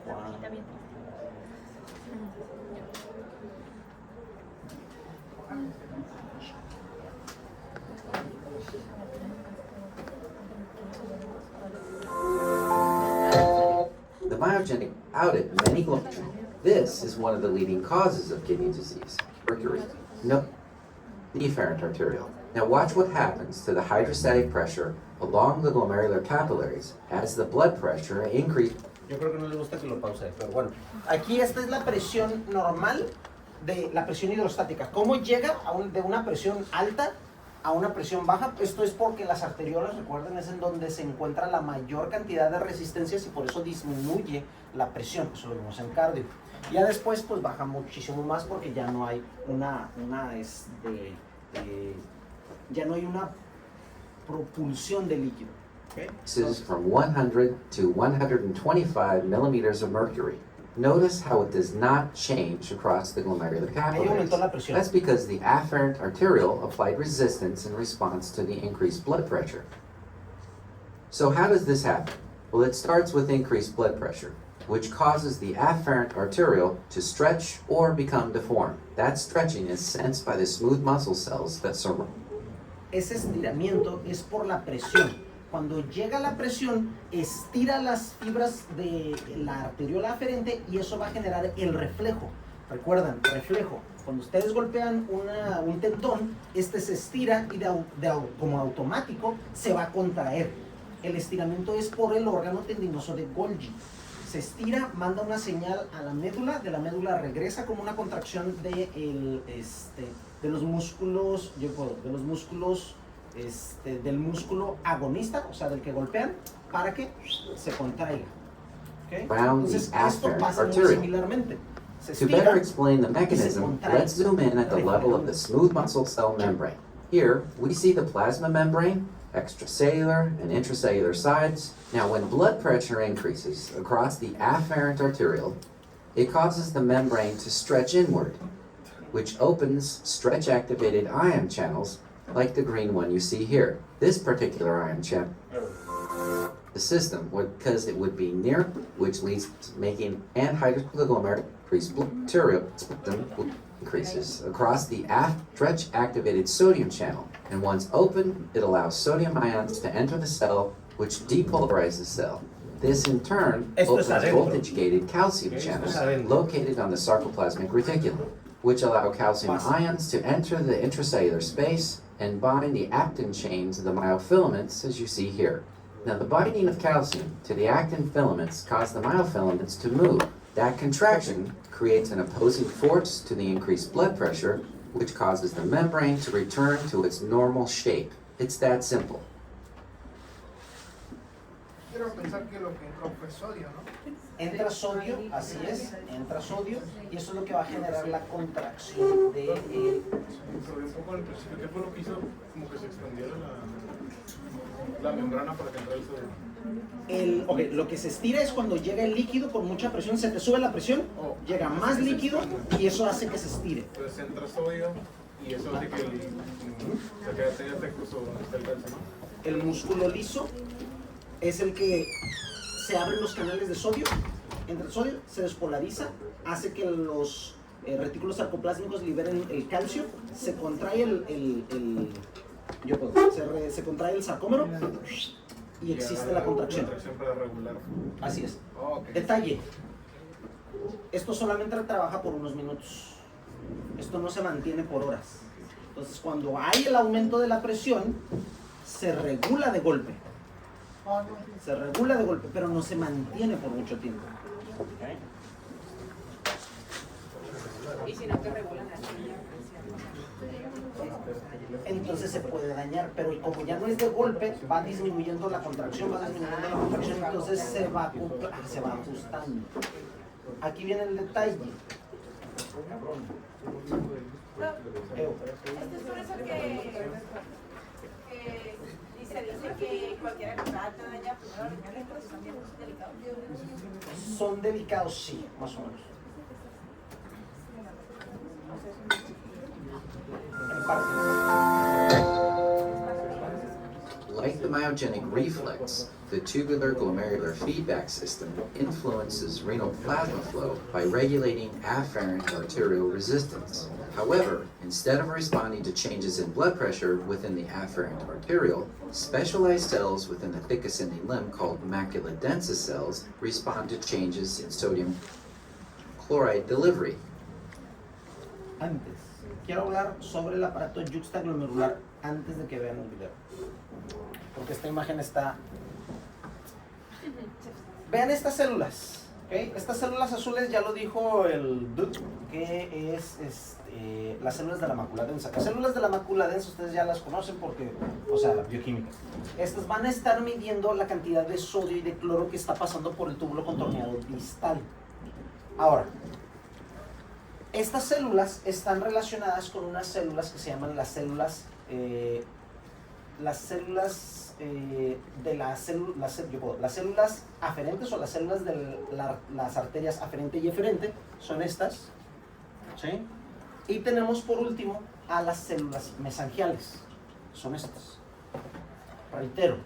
Wow. The myogenic outlet many glomeruli. This is one of the leading causes of kidney disease, mercury. No, the efferent arteriole. Now watch what happens to the hydrostatic pressure along the glomerular capillaries as the blood pressure increases. Yo creo que no le gusta que lo pause, pero bueno. Aquí esta es la presión normal de la presión hidrostática. ¿Cómo llega de una presión alta a una presión baja? Esto es porque las arteriolas, recuerden, es en donde se encuentra la mayor cantidad de resistencias y por eso disminuye la presión. Eso lo vemos en cardio. Ya después pues baja muchísimo más porque ya no hay ya no hay una propulsión de líquido. Okay? Is from 100 to 125 millimeters of mercury. Notice how it does not change across the glomerular Ahí aumentó capillaries. la presión. That's because the afferent arteriole applied resistance in response to the increased blood pressure. So how does this happen? Well, it starts with increased blood pressure, which causes the afferent arteriole to stretch or become deformed. That stretching is sensed by the smooth muscle cells that surround. Ese estiramiento es por la presión. Cuando llega la presión, estira las fibras de la arteriola aferente y eso va a generar el reflejo. Recuerdan, reflejo. Cuando ustedes golpean un tendón, este se estira y como automático se va a contraer. El estiramiento es por el órgano tendinoso de Golgi. Se estira, manda una señal a la médula, de la médula regresa como una contracción de los músculos, del músculo agonista, o sea, del que golpean, para que se contraiga. ¿Okay? Entonces, esto pasa muy similarmente. Se To estira, better explain the mechanism, contrae. let's zoom in at the level of the smooth muscle cell membrane. Here, we see the plasma membrane, extracellular and intracellular sides. Now, when blood pressure increases across the afferent arteriole, it causes the membrane to stretch inward, which opens stretch-activated ion channels like the green one you see here. This particular ion channel, the system, because it would be near, which leads to making anhydrous glomerular increased blood arterial system increases across the stretch-activated sodium channel. And once open, it allows sodium ions to enter the cell, which depolarizes the cell. This in turn opens voltage-gated calcium channels located on the sarcoplasmic reticulum, which allow calcium ions to enter the intracellular space and bind the actin chains of the myofilaments, as you see here. Now, the binding of calcium to the actin filaments cause the myofilaments to move. That contraction creates an opposing force to the increased blood pressure, which causes the membrane to return to its normal shape. It's that simple. Quiero pensar que lo que entró fue sodio, ¿no? entra sodio, así es, entra sodio, y eso es lo que va a generar la contracción de... Me perdí un poco al principio. ¿Qué fue lo que hizo? Como que se expandiera la membrana para que entrara el sodio. Ok, lo que se estira es cuando llega el líquido con mucha presión, se te sube la presión, llega más líquido y eso hace que se estire. Entonces entra sodio y eso hace que se quede efectos sobre donde está el calcio, ¿no? El músculo liso es el que se abren los canales de sodio, entra el sodio, se despolariza, hace que los retículos sarcoplásmicos liberen el calcio, se contrae se contrae el sarcómero y existe la contracción. Para regular. Así es. Okay. Detalle, esto solamente trabaja por unos minutos, esto no se mantiene por horas. Entonces cuando hay el aumento de la presión, se regula de golpe. Se regula de golpe, pero no se mantiene por mucho tiempo. ¿Okay? Y si no te regulan así, Entonces se puede dañar, pero como ya no es de golpe, va disminuyendo la contracción, entonces se va ajustando. Aquí viene el detalle. Esto es por eso que se dice que cualquiera que trate de dañar primero los riñones, pero son bien delicados. Son delicados, sí, más o menos. En parte. Like the myogenic reflex, the tubular glomerular feedback system influences renal plasma flow by regulating afferent arterial resistance. However, instead of responding to changes in blood pressure within the afferent arterial, specialized cells within the thick ascending limb called macula densa cells respond to changes in sodium chloride delivery. Antes, quiero hablar sobre el aparato yuxtaglomerular antes de que vean el video. Porque esta imagen está... Vean estas células, ¿ok? Estas células azules ya lo dijo el dude, que es las células de la mácula densa. Las células de la mácula densa ustedes ya las conocen porque, o sea, bioquímica. Estas van a estar midiendo la cantidad de sodio y de cloro que está pasando por el túbulo contorneado distal. Ahora, estas células están relacionadas con unas células que se llaman las células de las células aferentes o las células de las arterias aferente y eferente, son estas, ¿sí? Y tenemos por último a las células mesangiales, son estas. Reitero,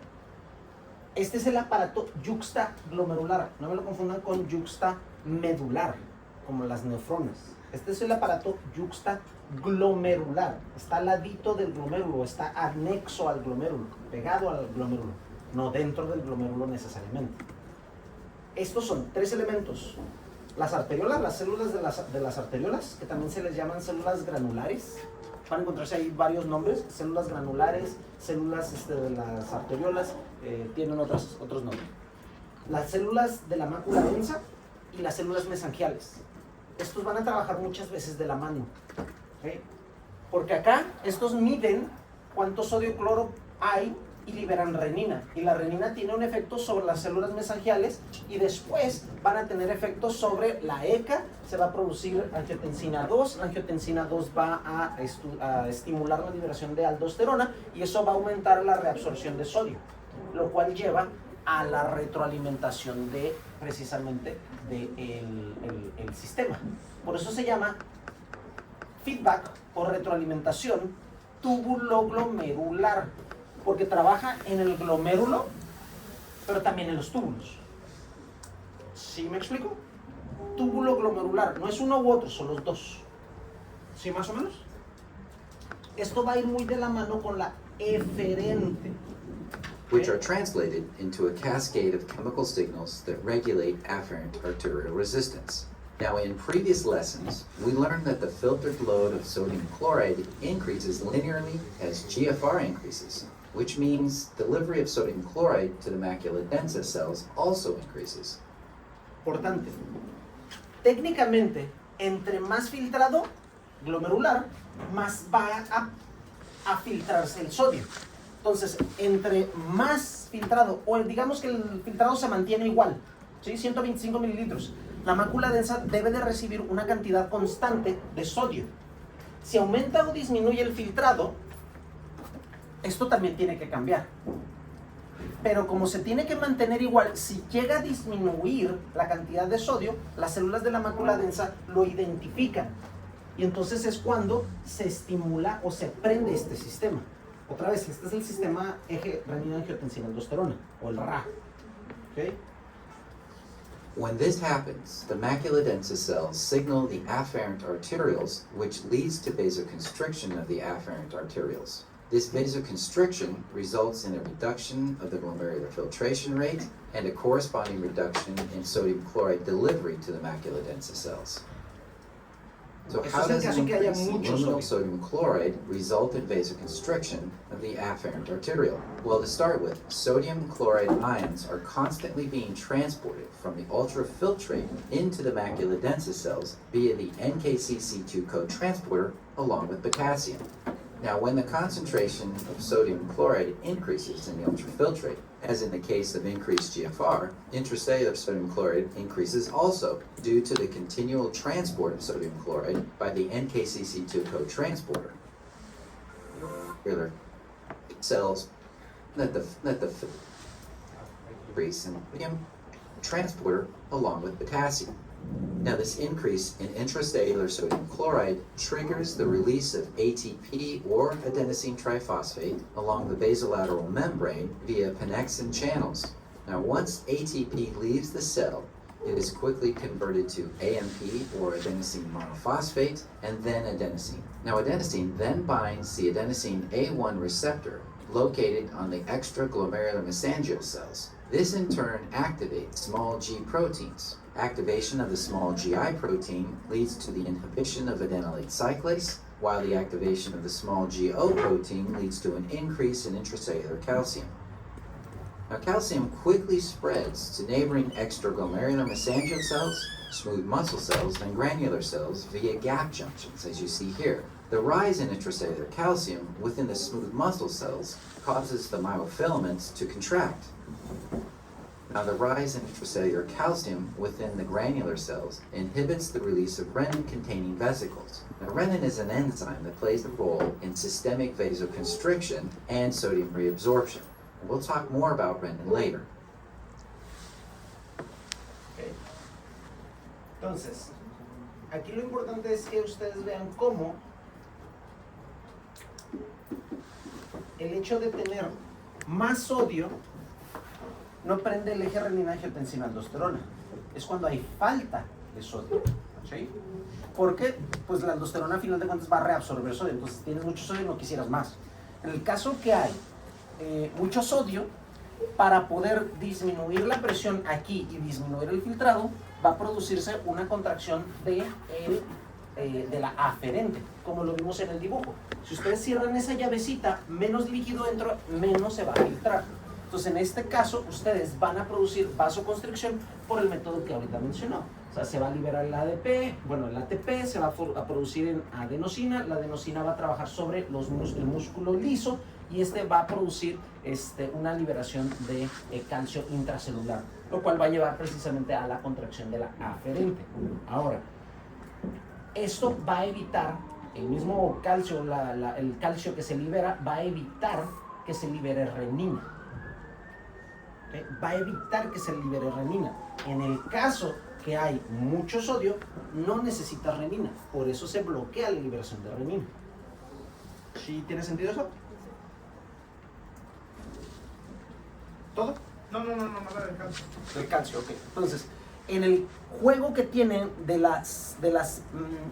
este es el aparato yuxtaglomerular, no me lo confundan con yuxtamedular, como las nefronas. Este es el aparato yuxtaglomerular, está al ladito del glomérulo, está anexo al glomérulo, pegado al glomérulo, no dentro del glomérulo necesariamente. Estos son tres elementos: las arteriolas, las células de las arteriolas, que también se les llaman células granulares. Van a encontrarse ahí varios nombres: células granulares, células de las arteriolas, tienen otros nombres. Las células de la mácula densa y las células mesangiales. Estos van a trabajar muchas veces de la mano, ¿okay? Porque acá estos miden cuánto sodio cloro hay y liberan renina, y la renina tiene un efecto sobre las células mesangiales y después van a tener efectos sobre la ECA. Se va a producir angiotensina 2, la angiotensina 2 va a estimular la liberación de aldosterona y eso va a aumentar la reabsorción de sodio, lo cual lleva a la retroalimentación de precisamente del sistema. Por eso se llama feedback o retroalimentación túbulo-glomerular, porque trabaja en el glomérulo, pero también en los túbulos. ¿Sí me explico? Túbulo-glomerular, no es uno u otro, son los dos. ¿Sí más o menos? Esto va a ir muy de la mano con la eferente, which are translated into a cascade of chemical signals that regulate afferent arterial resistance. Now, in previous lessons, we learned that the filtered load of sodium chloride increases linearly as GFR increases, which means delivery of sodium chloride to the macula densa cells also increases. Importante. Técnicamente, entre más filtrado glomerular, más va a filtrarse el sodio. Entonces, entre más filtrado, o digamos que el filtrado se mantiene igual, ¿sí? 125 mililitros, la mácula densa debe de recibir una cantidad constante de sodio. Si aumenta o disminuye el filtrado, esto también tiene que cambiar. Pero como se tiene que mantener igual, si llega a disminuir la cantidad de sodio, las células de la mácula densa lo identifican. Y entonces es cuando se estimula o se prende este sistema. Otra vez, este es el sistema eje renina-angiotensina-aldosterona, o el RA. ¿Okay? When this happens, the macula densa cells signal the afferent arterioles, which leads to vasoconstriction of the afferent arterioles. This vasoconstriction results in a reduction of the glomerular filtration rate and a corresponding reduction in sodium chloride delivery to the macula densa cells. So how does an increase in luminal sodium chloride result in vasoconstriction of the afferent arteriole? Well, to start with, sodium chloride ions are constantly being transported from the ultrafiltrate into the macula densa cells via the NKCC2 cotransporter along with potassium. Now, when the concentration of sodium chloride increases in the ultrafiltrate, as in the case of increased GFR, intracellular sodium chloride increases also due to the continual transport of sodium chloride by the NKCC2 cotransporter. Cells that the increase in sodium transporter along with potassium. Now, this increase in intracellular sodium chloride triggers the release of ATP or adenosine triphosphate along the basolateral membrane via pannexin channels. Now, once ATP leaves the cell, it is quickly converted to AMP or adenosine monophosphate and then adenosine. Now, adenosine then binds the adenosine A1 receptor located on the extraglomerular mesangial cells. This in turn activates small g proteins. Activation of the small GI protein leads to the inhibition of adenylate cyclase, while the activation of the small GO protein leads to an increase in intracellular calcium. Now, calcium quickly spreads to neighboring extraglomerular mesangial cells, smooth muscle cells, and granular cells via gap junctions, as you see here. The rise in intracellular calcium within the smooth muscle cells causes the myofilaments to contract. Now, the rise in intracellular calcium within the granular cells inhibits the release of renin-containing vesicles. Now, renin is an enzyme that plays a role in systemic vasoconstriction and sodium reabsorption. We'll talk more about renin later. Okay. Entonces, aquí lo importante es que ustedes vean cómo el hecho de tener más sodio no prende el eje renina-angiotensina-aldosterona. Es cuando hay falta de sodio. ¿Sí? Porque pues la aldosterona a final de cuentas va a reabsorber sodio. Entonces tienes mucho sodio y no quisieras más. En el caso que hay mucho sodio, para poder disminuir la presión aquí y disminuir el filtrado, va a producirse una contracción de la aferente, como lo vimos en el dibujo. Si ustedes cierran esa llavecita, menos líquido entra, menos se va a filtrar. Entonces, en este caso, ustedes van a producir vasoconstricción por el método que ahorita mencionó. O sea, se va a liberar el ADP, bueno, el ATP se va a producir en adenosina, la adenosina va a trabajar sobre el músculo liso y este va a producir una liberación de calcio intracelular, lo cual va a llevar precisamente a la contracción de la aferente. Ahora, esto va a evitar, el mismo calcio, el calcio que se libera, va a evitar que se libere renina. ¿Okay? Va a evitar que se libere renina. En el caso que hay mucho sodio, no necesita renina, por eso se bloquea la liberación de renina. ¿Sí tiene sentido eso? ¿Todo? No, nada del calcio. Del calcio, ok. Entonces, en el juego que tienen de las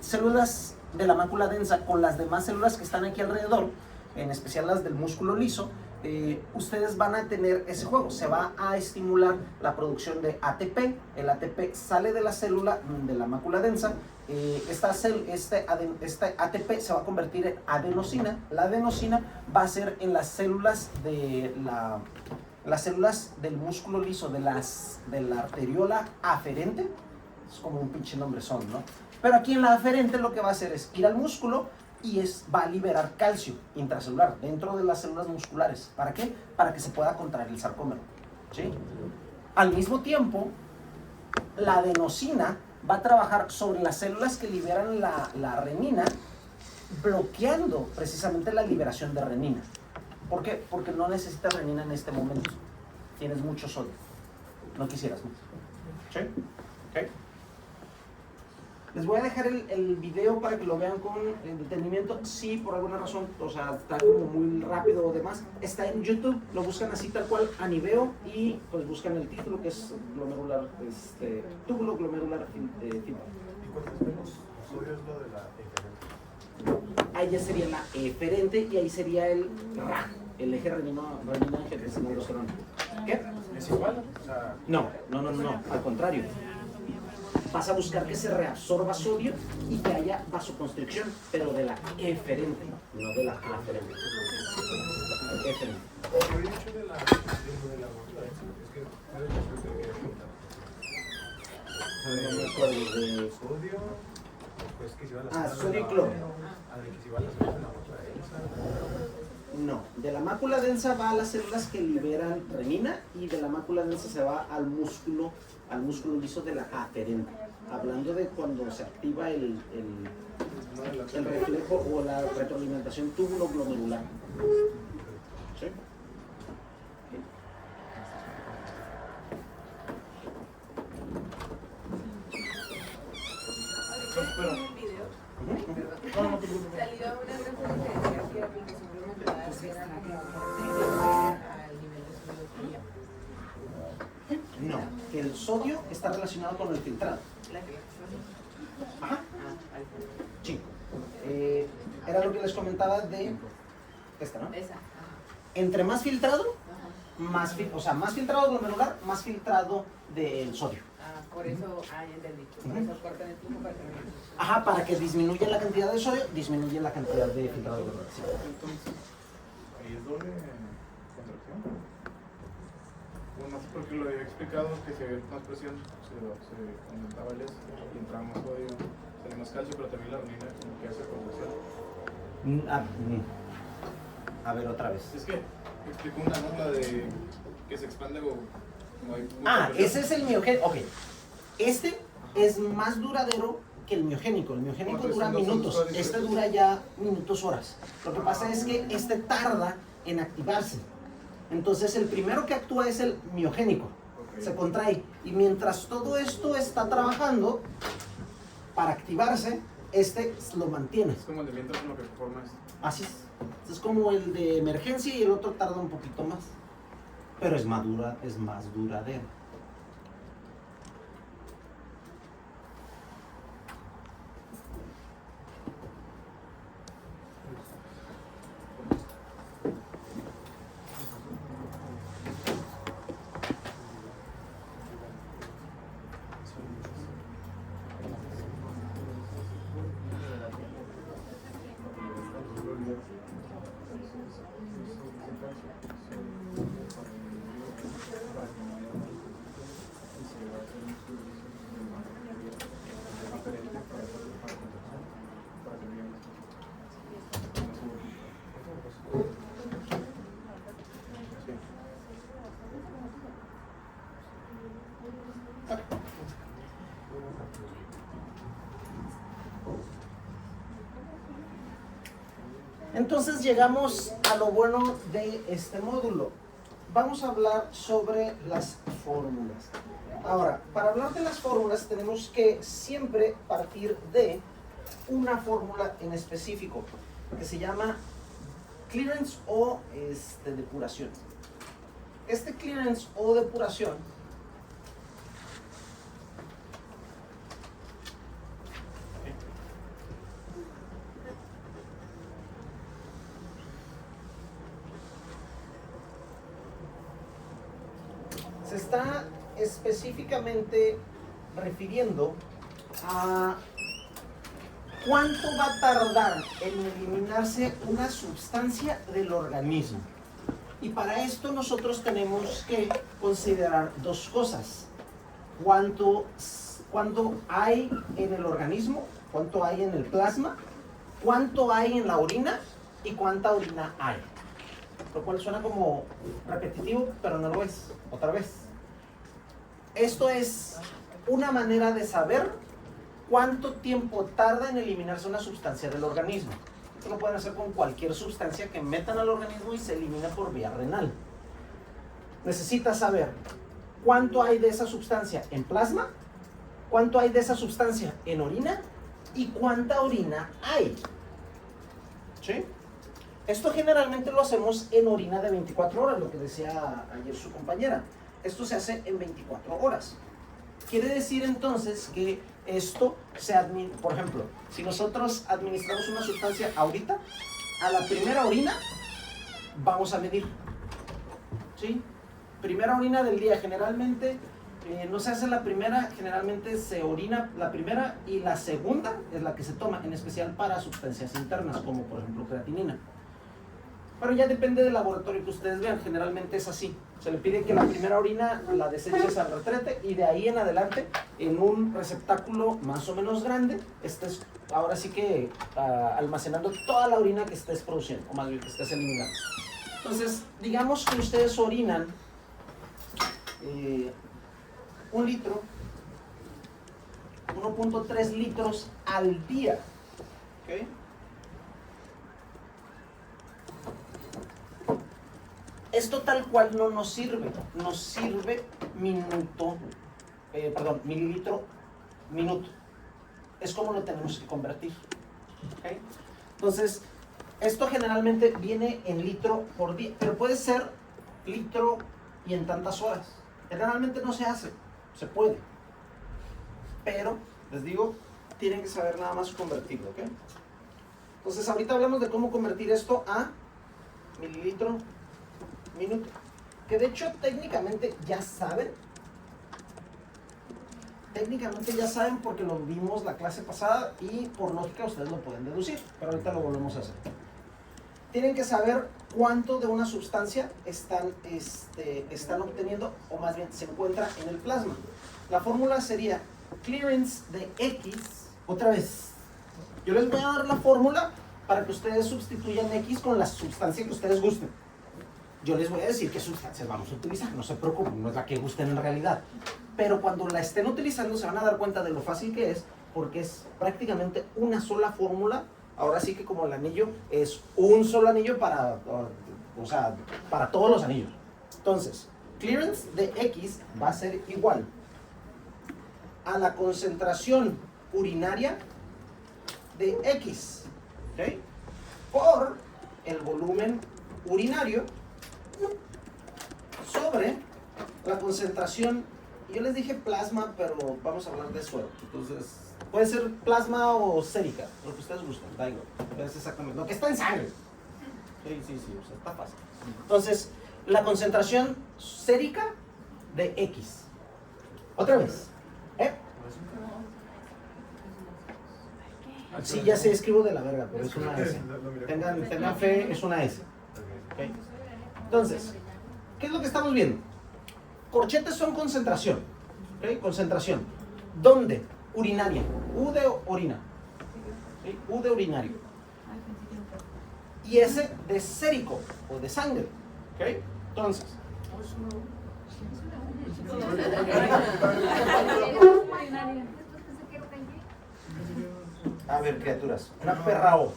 células de la mácula densa con las demás células que están aquí alrededor, en especial las del músculo liso, ustedes van a tener ese juego. Se va a estimular la producción de ATP. El ATP sale de la célula de la mácula densa. Este ATP se va a convertir en adenosina. La adenosina va a ser en las células de las células del músculo liso de la arteriola aferente. Es como un pinche nombre son, ¿no? Pero aquí en la aferente lo que va a hacer es ir al músculo y va a liberar calcio intracelular dentro de las células musculares. ¿Para qué? Para que se pueda contraer el sarcómero. ¿Sí? Al mismo tiempo, la adenosina va a trabajar sobre las células que liberan la renina, bloqueando precisamente la liberación de renina. ¿Por qué? Porque no necesitas renina en este momento. Tienes mucho sodio. No quisieras más. ¿Sí? ¿Ok? Les voy a dejar el video para que lo vean con detenimiento. Si por alguna razón, o sea, está como muy rápido o demás, está en YouTube, lo buscan así tal cual, Aniveo, y pues buscan el título que es glomerular, túbulo glomerular filtrado. ¿Y cuántos menos sodio es lo de la eferente? Ahí ya sería la eferente y ahí sería el RAG, el eje renina-angiotensina-aldosterona. ¿Qué? ¿Es igual? O sea, No, al contrario. Vas a buscar que se reabsorba sodio y que haya vasoconstricción, pero de la eferente, no de la aferente. Eferente. yo había dicho de la mácula densa, es que me había dicho que quería preguntar. No me acuerdo de... Sodio, después que se iba a la sodio y cloro. que se iba a las células de la mácula densa. No, de la mácula densa va a las células que liberan renina y de la mácula densa se va al músculo liso de la aferente. Hablando de cuando se activa el reflejo o la retroalimentación túbulo glomerular. ¿Sí? que el sodio está relacionado con el filtrado. La que Ajá. Ah, ahí Sí. Era lo que les comentaba de esta, ¿no? está. Esa. Ajá. Entre más filtrado, Ajá. más filtrado glomerular, más filtrado del sodio. Ah, por eso, ya entendí. Por eso cortan el flujo para que no. Ajá, para que disminuya la cantidad de sodio, disminuye la cantidad de filtrado glomerular. Sí. Entonces, ahí es doble contracción. Bueno, no sé por qué lo había explicado, que si había más presión, se aumentaba el este y entraba más sodio, salía más calcio, pero también la orina como que hace contracción. A ver, otra vez. Es que explicó una, ¿no? La de que se expande o como hay mucha Ah, presión. ese es el miogénico. Ok. Este es más duradero que el miogénico. El miogénico Entonces, dura son dos minutos. usuarios Este diferentes. dura ya minutos, horas. Lo que pasa es que este tarda en activarse. Entonces, el primero que actúa es el miogénico. Ok. Se contrae. Y mientras todo esto está trabajando para activarse, este lo mantiene. Es como el de mientras lo que forma es. Así es. Es como el de emergencia y el otro tarda un poquito más. Pero es más duradero. Entonces llegamos a lo bueno de este módulo. Vamos a hablar sobre las fórmulas. Ahora, para hablar de las fórmulas tenemos que siempre partir de una fórmula en específico que se llama clearance o depuración. Este clearance o depuración se está específicamente refiriendo a cuánto va a tardar en eliminarse una sustancia del organismo. Y para esto nosotros tenemos que considerar dos cosas. Cuánto hay en el organismo, cuánto hay en el plasma, cuánto hay en la orina y cuánta orina hay. Lo cual suena como repetitivo, pero no lo es. Otra vez. Esto es una manera de saber cuánto tiempo tarda en eliminarse una sustancia del organismo. Esto lo pueden hacer con cualquier sustancia que metan al organismo y se elimina por vía renal. Necesitas saber cuánto hay de esa sustancia en plasma, cuánto hay de esa sustancia en orina y cuánta orina hay. ¿Sí? Esto generalmente lo hacemos en orina de 24 horas, lo que decía ayer su compañera. Esto se hace en 24 horas. Quiere decir entonces que esto se administra, por ejemplo, si nosotros administramos una sustancia ahorita, a la primera orina vamos a medir. ¿Sí? Primera orina del día, generalmente no se hace la primera, generalmente se orina la primera y la segunda es la que se toma, en especial para sustancias internas, como por ejemplo creatinina. Pero ya depende del laboratorio que ustedes vean, generalmente es así. Se le pide que la primera orina la deseches al retrete y de ahí en adelante, en un receptáculo más o menos grande, estés ahora sí que almacenando toda la orina que estés produciendo, o más bien que estés eliminando. Entonces, digamos que ustedes orinan 1 litro, 1.3 litros al día. ¿Ok? Esto tal cual no nos sirve mililitro, minuto. Es como lo tenemos que convertir. ¿Okay? Entonces, esto generalmente viene en litro por día, pero puede ser litro y en tantas horas. Generalmente no se hace. Se puede. Pero, les digo, tienen que saber nada más convertirlo, ¿ok? Entonces, ahorita hablamos de cómo convertir esto a mililitro minuto. Que de hecho, técnicamente ya saben. Técnicamente ya saben porque lo vimos la clase pasada y por lógica ustedes lo pueden deducir. Pero ahorita lo volvemos a hacer. Tienen que saber cuánto de una sustancia están obteniendo, o más bien se encuentra en el plasma. La fórmula sería clearance de X, otra vez. Yo les voy a dar la fórmula para que ustedes sustituyan X con la sustancia que ustedes gusten. Yo les voy a decir qué sustancias vamos a utilizar, no se preocupen, no es la que gusten en realidad. Pero cuando la estén utilizando se van a dar cuenta de lo fácil que es, porque es prácticamente una sola fórmula. Ahora sí que como el anillo es un solo anillo para todos los anillos. Entonces, clearance de X va a ser igual a la concentración urinaria de X, ¿ok? Por el volumen urinario sobre la concentración, yo les dije plasma, pero vamos a hablar de suero. Entonces, puede ser plasma o sérica, lo que ustedes gusten, da igual, es exactamente lo que está en sangre. Sí, o sea, está fácil. Entonces, la concentración sérica de X. Otra vez. Sí, ya sé, escribo de la verga, pero es una S. Tengan fe, es una S. ¿Okay? Entonces, ¿qué es lo que estamos viendo? Corchetes son concentración. ¿Okay? Concentración. ¿Dónde? Urinaria. U de orina. ¿Okay? U de urinario. Y S de sérico o de sangre. ¿Okay? Entonces. A ver, criaturas. Una perra O.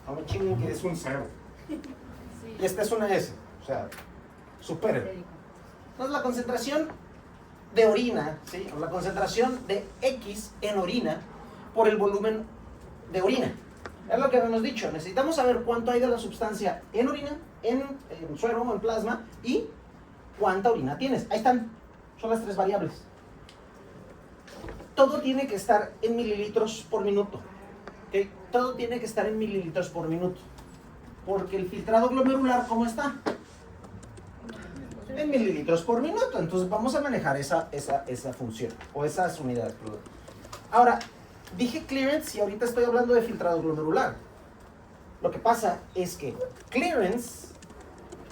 No me chinguen que es un cero. Y esta es una S. O sea, superen. Entonces la concentración de orina, ¿sí? O la concentración de X en orina por el volumen de orina. Es lo que habíamos dicho. Necesitamos saber cuánto hay de la sustancia en orina, en suero o en plasma y cuánta orina tienes. Ahí están. Son las tres variables. Todo tiene que estar en mililitros por minuto. ¿Okay? Todo tiene que estar en mililitros por minuto. Porque el filtrado glomerular, ¿cómo está? En mililitros por minuto. Entonces vamos a manejar esa función o esas unidades. Ahora, dije clearance y ahorita estoy hablando de filtrado glomerular. Lo que pasa es que clearance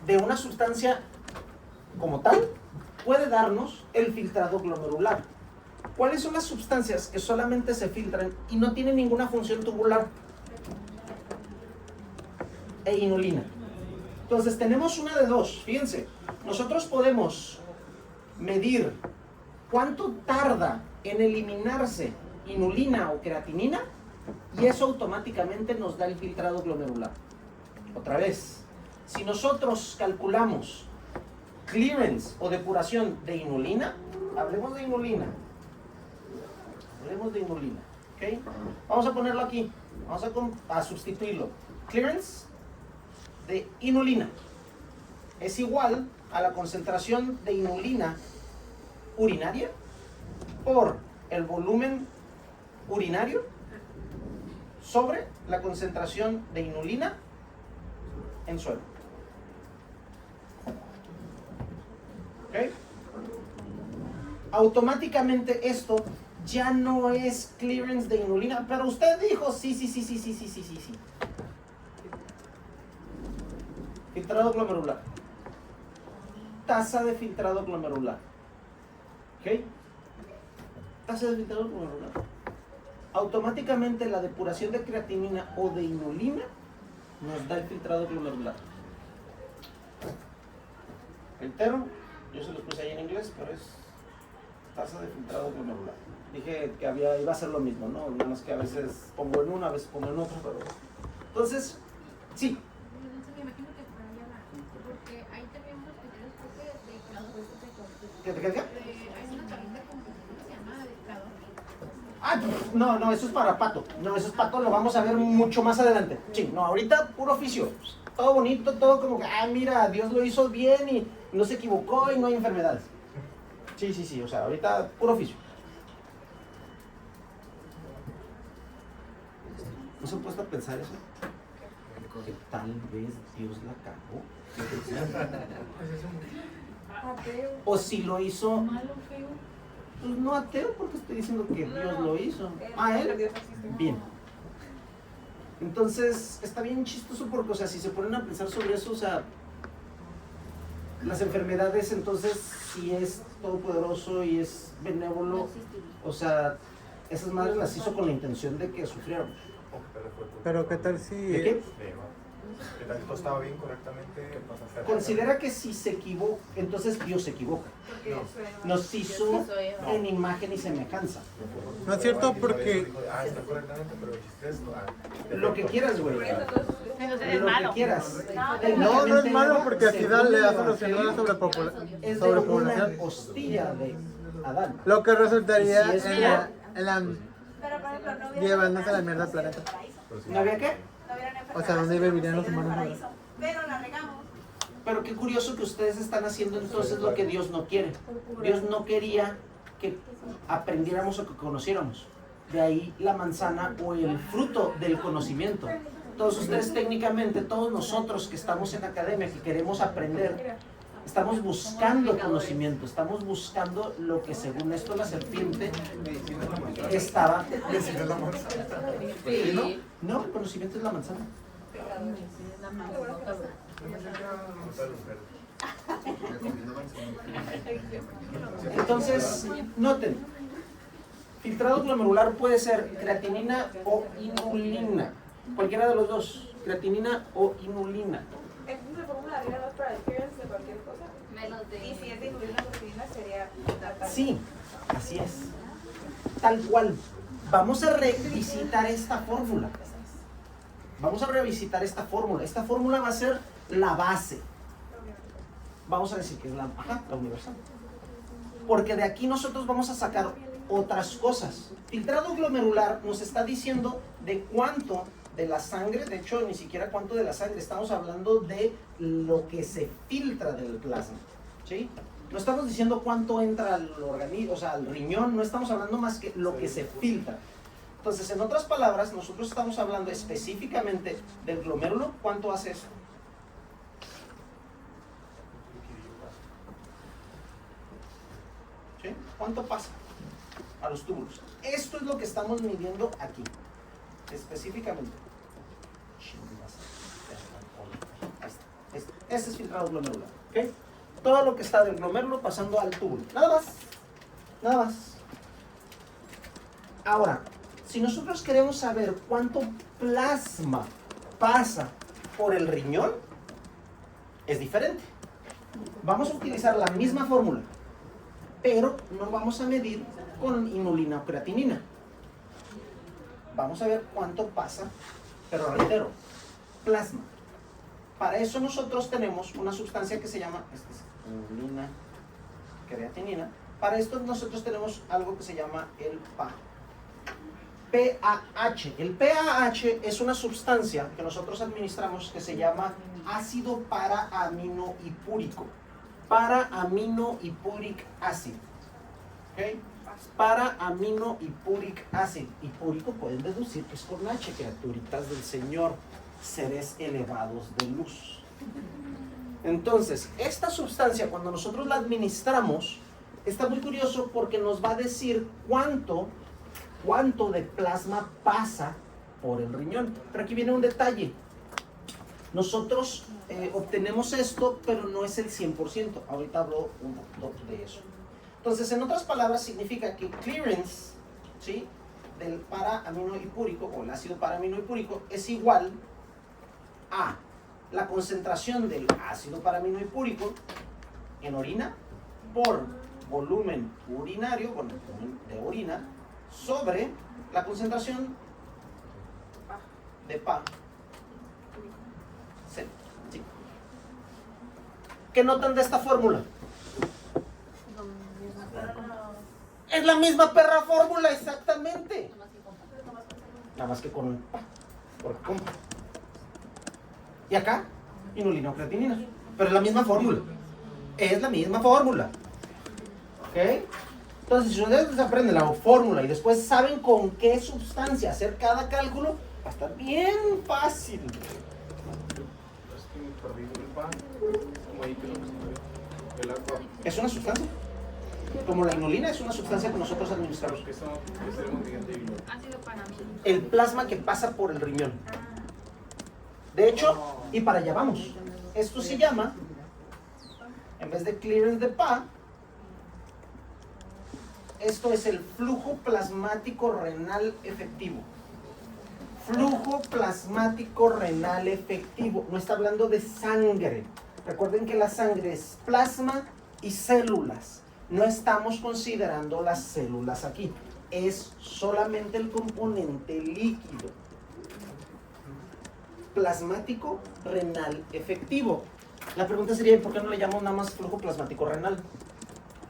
de una sustancia como tal puede darnos el filtrado glomerular. ¿Cuáles son las sustancias que solamente se filtran y no tienen ninguna función tubular? E inulina. Entonces tenemos una de dos. Fíjense, nosotros podemos medir cuánto tarda en eliminarse inulina o creatinina y eso automáticamente nos da el filtrado glomerular. Otra vez, si nosotros calculamos clearance o depuración de inulina, hablemos de inulina. ¿Okay? Vamos a ponerlo aquí. Vamos a sustituirlo. Clearance de inulina es igual a la concentración de inulina urinaria por el volumen urinario sobre la concentración de inulina en suero. ¿Ok? Automáticamente esto ya no es clearance de inulina, pero usted dijo sí. Filtrado glomerular. Tasa de filtrado glomerular. ¿Ok? Tasa de filtrado glomerular. Automáticamente la depuración de creatinina o de inulina nos da el filtrado glomerular. Reitero, yo se los puse ahí en inglés, pero es tasa de filtrado glomerular. Dije que iba a ser lo mismo, ¿no? Nada más que a veces pongo en uno, a veces pongo en otro, pero... Entonces, sí. Me imagino que por ahí va, porque ahí tenemos criterios de calor. ¿Qué? Hay una tablita como que se llama de calor. No, eso es para Pato. No, eso es Pato, lo vamos a ver mucho más adelante. Sí, no, ahorita puro oficio. Todo bonito, todo como que, mira, Dios lo hizo bien y no se equivocó y no hay enfermedades. Sí, o sea, ahorita puro oficio. ¿No se han puesto a pensar eso? Que tal vez Dios la cagó. O si lo hizo, Malo, feo. pues no ateo, porque estoy diciendo que Dios lo hizo. Él. Bien. Entonces, está bien chistoso porque, o sea, si se ponen a pensar sobre eso, o sea, las enfermedades, entonces, si es todopoderoso y es benévolo, o sea, esas madres las hizo con la intención de que sufrieran. Pero ¿qué tal si... ¿De qué? ¿Qué tal si todo estaba bien correctamente? Considera que si se equivoca, entonces Dios se equivoca. Nos hizo en imagen y semejanza. No es cierto porque... Está correctamente, pero dijiste esto. Lo que quieras, güey. Entonces es Lo malo. que quieras. No, no es malo porque así le da solución a la Es de una costilla de Adán. Lo que resultaría Y si es en la Pero por ejemplo, no hubiera llevándose a la mierda al planeta. ¿No había qué? No hubieran O sea, ¿dónde vivirían los humanos ahora? Pero la regamos. Pero qué curioso que ustedes están haciendo entonces lo que Dios no quiere. Dios no quería que aprendiéramos o que conociéramos. De ahí la manzana o el fruto del conocimiento. Todos ustedes técnicamente, todos nosotros que estamos en academia, que queremos aprender, estamos buscando conocimiento, estamos buscando lo que según esto la serpiente estaba. No, el conocimiento es la manzana. Entonces, noten, filtrado glomerular puede ser creatinina o inulina, cualquiera de los dos, creatinina o inulina. Entonces la fórmula viene más para el clearance de cualquier cosa. Y si es de incluir una proteína sería... Sí, así es. Tal cual. Vamos a revisitar esta fórmula. Vamos a revisitar esta fórmula. Esta fórmula va a ser la base. Vamos a decir que es la universal. Porque de aquí nosotros vamos a sacar otras cosas. Filtrado glomerular nos está diciendo de cuánto de la sangre, de hecho ni siquiera cuánto de la sangre, estamos hablando de lo que se filtra del plasma, ¿sí? No estamos diciendo cuánto entra al organismo, o sea, al riñón, no estamos hablando más que lo que se filtra. Entonces, en otras palabras, nosotros estamos hablando específicamente del glomérulo. ¿Cuánto hace eso? ¿Sí? ¿Cuánto pasa a los túbulos? Esto es lo que estamos midiendo aquí, específicamente. Ahí está. Este es filtrado glomerular, ¿ok? Todo lo que está del glomérulo pasando al túbulo. Nada más. Nada más. Ahora, si nosotros queremos saber cuánto plasma pasa por el riñón, es diferente. Vamos a utilizar la misma fórmula, pero no vamos a medir con inulina o creatinina. Vamos a ver cuánto pasa, pero reitero, plasma. Para eso nosotros tenemos una sustancia que se llama inulina, creatinina. Para esto nosotros tenemos algo que se llama el PAH. PAH. El PAH es una sustancia que nosotros administramos que se llama ácido para-aminohipúrico. Para-aminohipuric acid. ¿Okay? Para-aminohipuric acid. Hipúrico pueden deducir que es con H, criaturitas del Señor, seres elevados de luz. Entonces, esta sustancia cuando nosotros la administramos, está muy curioso porque nos va a decir cuánto de plasma pasa por el riñón. Pero aquí viene un detalle. Nosotros obtenemos esto, pero no es el 100%. Ahorita hablo un poquito de eso. Entonces, en otras palabras, significa que clearance, ¿sí?, del para-aminohipúrico o el ácido para-aminohipúrico es igual a la concentración del ácido para-aminohipúrico en orina por volumen urinario, bueno, de orina, sobre la concentración de PA. Sí. ¿Qué notan de esta fórmula? Es la misma perra fórmula, exactamente. Nada más que con PA, porque con PA. Y acá, inulina o creatinina. Pero es la misma fórmula. Es la misma fórmula. ¿Ok? Entonces, si ustedes aprenden la fórmula y después saben con qué sustancia hacer cada cálculo, va a estar bien fácil. Es que me perdí el pan. Como ahí que lo que el agua. Es una sustancia. Como la inulina es una sustancia que nosotros administramos. Que eso es el movimiento y lo. Ácido panamínico. El plasma que pasa por el riñón. De hecho, y para allá vamos. Esto se llama, en vez de clearance de PA, esto es el flujo plasmático renal efectivo. Flujo plasmático renal efectivo. No está hablando de sangre. Recuerden que la sangre es plasma y células. No estamos considerando las células aquí. Es solamente el componente líquido. Plasmático renal efectivo. La pregunta sería, ¿por qué no le llamamos nada más flujo plasmático renal?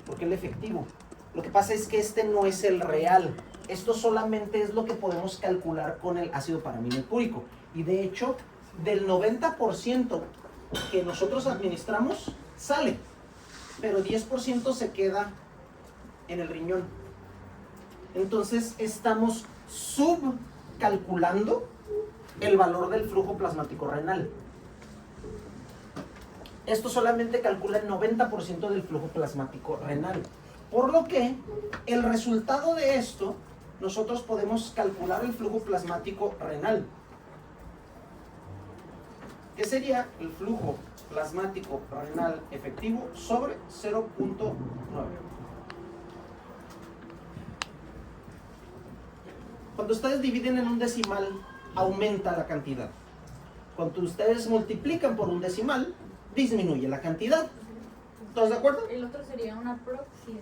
Porque el efectivo. Lo que pasa es que este no es el real. Esto solamente es lo que podemos calcular con el ácido paramilipúrico. Y de hecho, del 90% que nosotros administramos, sale. Pero 10% se queda en el riñón. Entonces, estamos subcalculando el valor del flujo plasmático renal. Esto solamente calcula el 90% del flujo plasmático renal. Por lo que el resultado de esto, nosotros podemos calcular el flujo plasmático renal. ¿Qué sería el flujo plasmático renal efectivo sobre 0.9? Cuando ustedes dividen en un decimal, aumenta la cantidad. Cuando ustedes multiplican por un decimal, disminuye la cantidad. ¿Todos de acuerdo? El otro sería una proxy.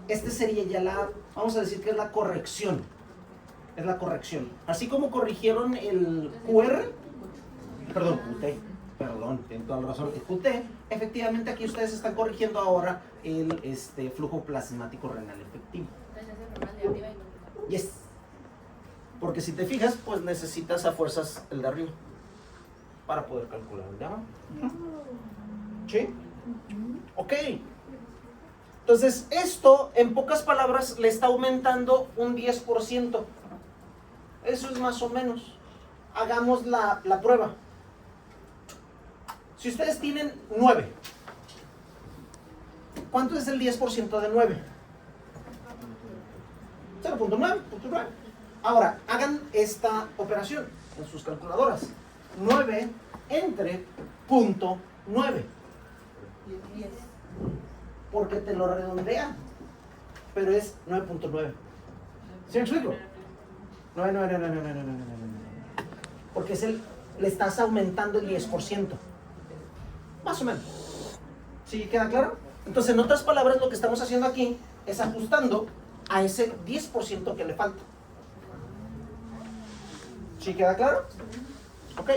Este sería ya la, vamos a decir que es la corrección. Es la corrección. Así como corrigieron el QR, perdón, QT, perdón, tienen toda la razón, el QT, efectivamente aquí ustedes están corrigiendo ahora el flujo plasmático renal efectivo. Entonces es normal de arriba y Yes. Porque si te fijas, pues necesitas a fuerzas el de arriba para poder calcular el de abajo. ¿Sí? Ok. Entonces, esto, en pocas palabras, le está aumentando un 10%. Eso es más o menos. Hagamos la prueba. Si ustedes tienen 9, ¿cuánto es el 10% de 9? 0.9. Ahora, hagan esta operación en sus calculadoras. 9 entre .9. Porque te lo redondea, pero es 9.9. ¿Sí me explico? No. Porque le estás aumentando el 10%. Más o menos. ¿Sí queda claro? Entonces, en otras palabras, lo que estamos haciendo aquí es ajustando a ese 10% que le falta. ¿Sí queda claro? Ok.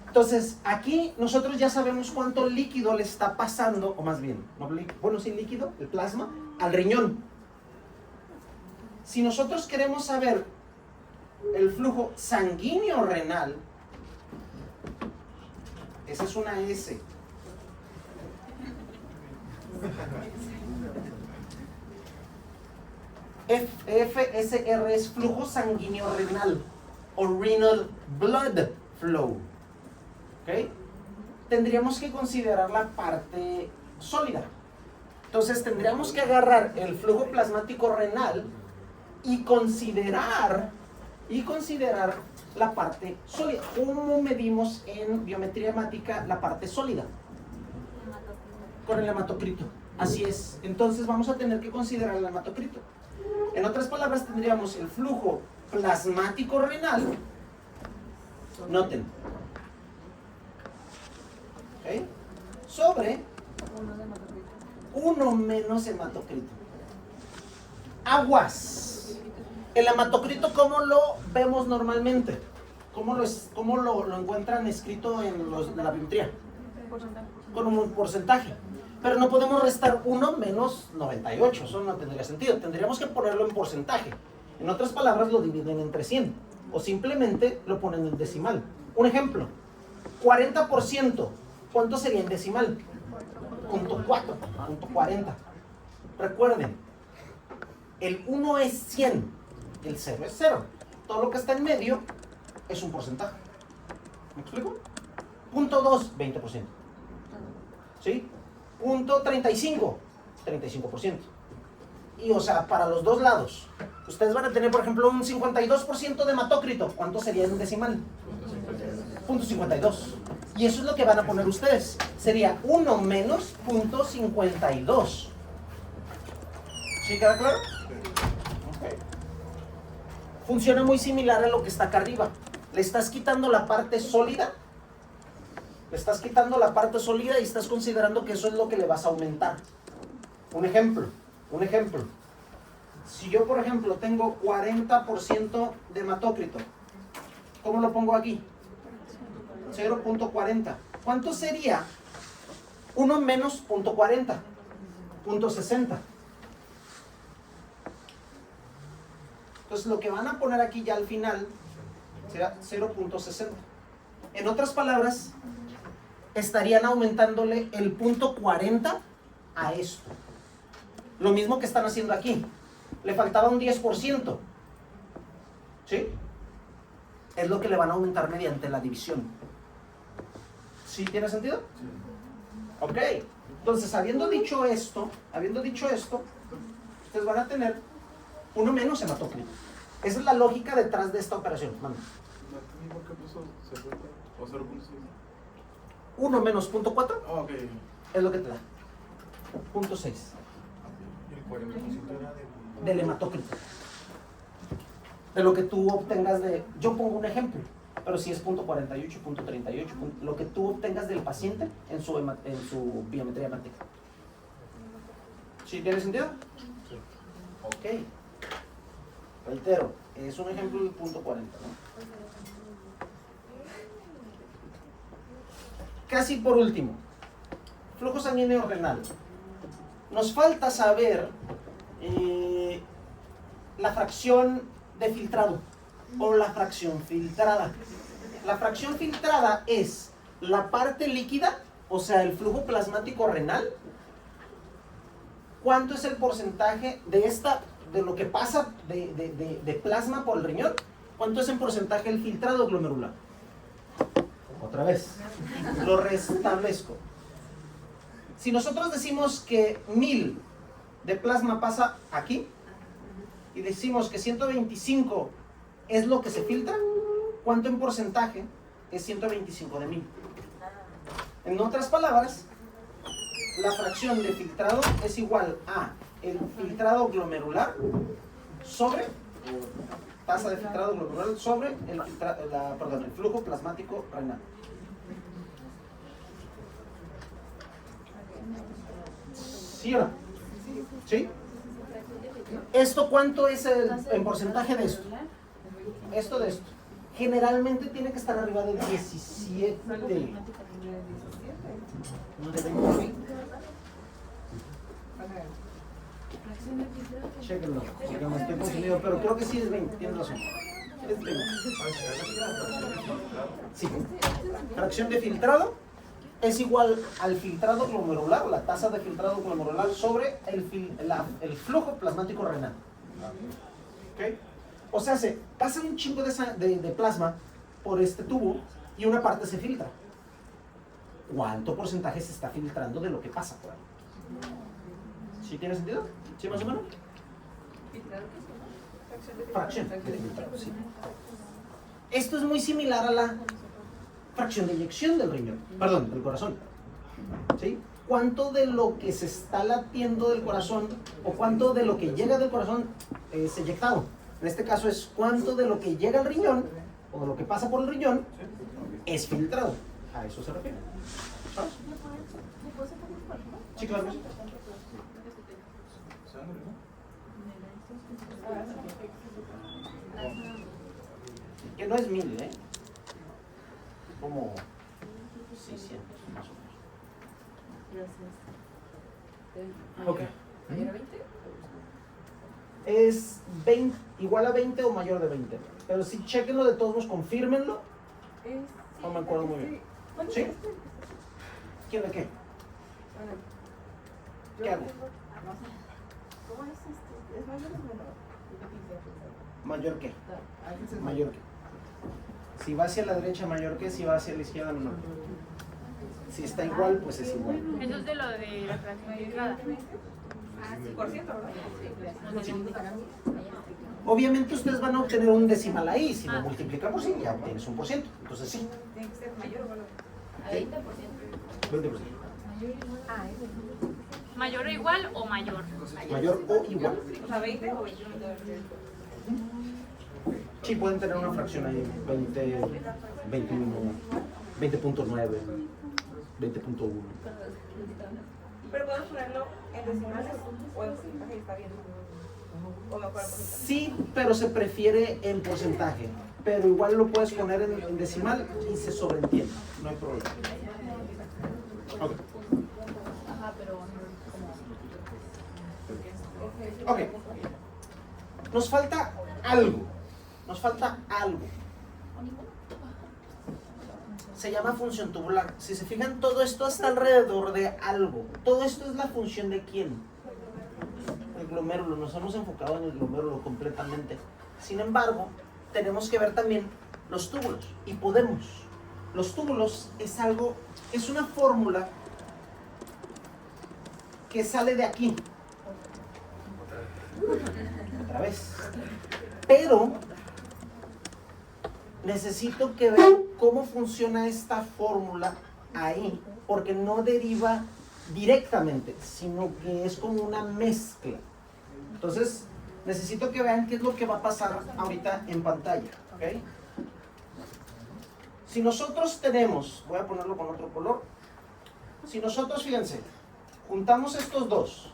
Entonces, aquí nosotros ya sabemos cuánto líquido le está pasando, o más bien, bueno, sí, líquido, el plasma, al riñón. Si nosotros queremos saber el flujo sanguíneo renal, esa es una S. FSR es flujo sanguíneo renal, o renal blood flow. ¿Ok? Tendríamos que considerar la parte sólida. Entonces tendríamos que agarrar el flujo plasmático renal y considerar la parte sólida. ¿Cómo medimos en biometría hemática la parte sólida? Con el hematocrito. Así es. Entonces vamos a tener que considerar el hematocrito. En otras palabras, tendríamos el flujo plasmático renal. Noten. ¿Okay? Sobre 1 menos hematocrito. Aguas. El hematocrito, ¿cómo lo vemos normalmente? ¿Cómo lo encuentran escrito en la biometría? Con un porcentaje. Pero no podemos restar 1 menos 98. Eso no tendría sentido. Tendríamos que ponerlo en porcentaje. En otras palabras, lo dividen entre 100. O simplemente lo ponen en decimal. Un ejemplo. 40%. ¿Cuánto sería en decimal? .4, .40. Recuerden, el 1 es 100, el 0 es 0. Todo lo que está en medio es un porcentaje. ¿Me explico? Punto 2, 20%. ¿Sí? Punto 35, 35%. Y o sea, para los dos lados, ustedes van a tener, por ejemplo, un 52% de hematócrito. ¿Cuánto sería en un decimal? Punto 52. Y eso es lo que van a poner ustedes. Sería 1 menos punto 52. ¿Sí queda claro? Okay. Funciona muy similar a lo que está acá arriba. Le estás quitando la parte sólida. Le estás quitando la parte sólida y estás considerando que eso es lo que le vas a aumentar. Un ejemplo. Si yo, por ejemplo, tengo 40% de hematócrito, ¿cómo lo pongo aquí? 0.40. ¿Cuánto sería 1 menos 0.40? 0.60. Entonces lo que van a poner aquí ya al final será 0.60. En otras palabras, estarían aumentándole el 0.40 a esto. Lo mismo que están haciendo aquí. Le faltaba un 10%. ¿Sí? Es lo que le van a aumentar mediante la división. ¿Sí tiene sentido? Sí. Ok. Entonces, habiendo dicho esto, ustedes van a tener 1 menos hematócrito. Esa es la lógica detrás de esta operación. Manda. ¿Por qué puso 50 o 0.6? 1 menos 0.4 Ok. es lo que te da. 0.6. Y el 40% era Del hematócrito. De lo que tú obtengas de... Yo pongo un ejemplo, pero si es 0.48, 0.38, lo que tú obtengas del paciente en su biometría hemática. ¿Sí tiene sentido? Sí. Ok. Reitero, es un ejemplo del 0.40, ¿no? Casi por último, flujo sanguíneo renal. Nos falta saber la fracción de filtrado o la fracción filtrada. La fracción filtrada es la parte líquida, o sea, el flujo plasmático renal. ¿Cuánto es el porcentaje de lo que pasa de plasma por el riñón? ¿Cuánto es en porcentaje el filtrado glomerular? Otra vez, lo restablezco. Si nosotros decimos que 1000 de plasma pasa aquí y decimos que 125 es lo que se filtra, ¿cuánto en porcentaje es 125 de 1000? En otras palabras, la fracción de filtrado es igual a el filtrado glomerular sobre tasa de filtrado glomerular sobre el flujo plasmático renal. ¿Sí o no? ¿Sí? ¿Esto cuánto es en porcentaje de esto? Esto de esto. Generalmente tiene que estar arriba del 17. No de 20. Chequenlo, porque me estoy confundido, pero creo que sí es 20, tienes razón. Es 20. Sí. Fracción de filtrado es igual al filtrado glomerular, la tasa de filtrado glomerular sobre el flujo plasmático renal. ¿Okay? O sea, se pasa un chingo de plasma por este tubo y una parte se filtra. ¿Cuánto porcentaje se está filtrando de lo que pasa por ahí? ¿Sí tiene sentido? ¿Sí más o menos? Fracción de filtrado, sí. Esto es muy similar a la fracción de eyección del riñón, perdón, del corazón. ¿Sí? ¿Cuánto de lo que se está latiendo del corazón o cuánto de lo que llega del corazón es eyectado? En este caso es cuánto de lo que llega al riñón o de lo que pasa por el riñón es filtrado. A eso se refiere. ¿Sabes? Sí, claro. Que no es 1000, ¿eh? Como 600 más o menos. Ok. ¿Mayor a 20? Es 20, igual a 20 o mayor de 20. Pero si chequenlo de todos modos, confírmenlo. No me acuerdo muy bien. ¿Sí? ¿Quién de qué? ¿Qué hago? ¿Cómo es este? ¿Es mayor o menor? ¿Mayor qué? Mayor que. Si va hacia la derecha, mayor que. Si va hacia la izquierda, menor que. Si está igual, pues es igual. Eso es de lo de la fracción de entrada. Ah, sí, por ciento, ¿verdad? Obviamente ustedes van a obtener un decimal ahí. Si lo multiplicamos, sí, ya obtienes un por ciento. Entonces sí. Tiene que ser mayor o menor. A 20%. 20%. Ah, es ¿Mayor o igual o mayor? Mayor o igual. o sea, 20 o 21. Sí, pueden tener una fracción ahí. 20, 21, 20.9, 20.1. Pero podemos ponerlo en decimales o en porcentaje y está bien. O mejor en porcentaje. Sí, pero se prefiere en porcentaje. Pero igual lo puedes poner en decimal y se sobreentiende. No hay problema. Ok. Ajá, pero Ok. Nos falta algo. Nos falta algo. Se llama función tubular. Si se fijan, todo esto está alrededor de algo. Todo esto es la función de quién. El glomérulo. Nos hemos enfocado en el glomérulo completamente. Sin embargo, tenemos que ver también los túbulos. Y podemos. Los túbulos es algo, es una fórmula que sale de aquí. Otra vez. Pero necesito que vean cómo funciona esta fórmula ahí, porque no deriva directamente, sino que es como una mezcla. Entonces, necesito que vean qué es lo que va a pasar ahorita en pantalla, ¿ok? Si nosotros tenemos, voy a ponerlo con otro color, si nosotros, fíjense, juntamos estos dos,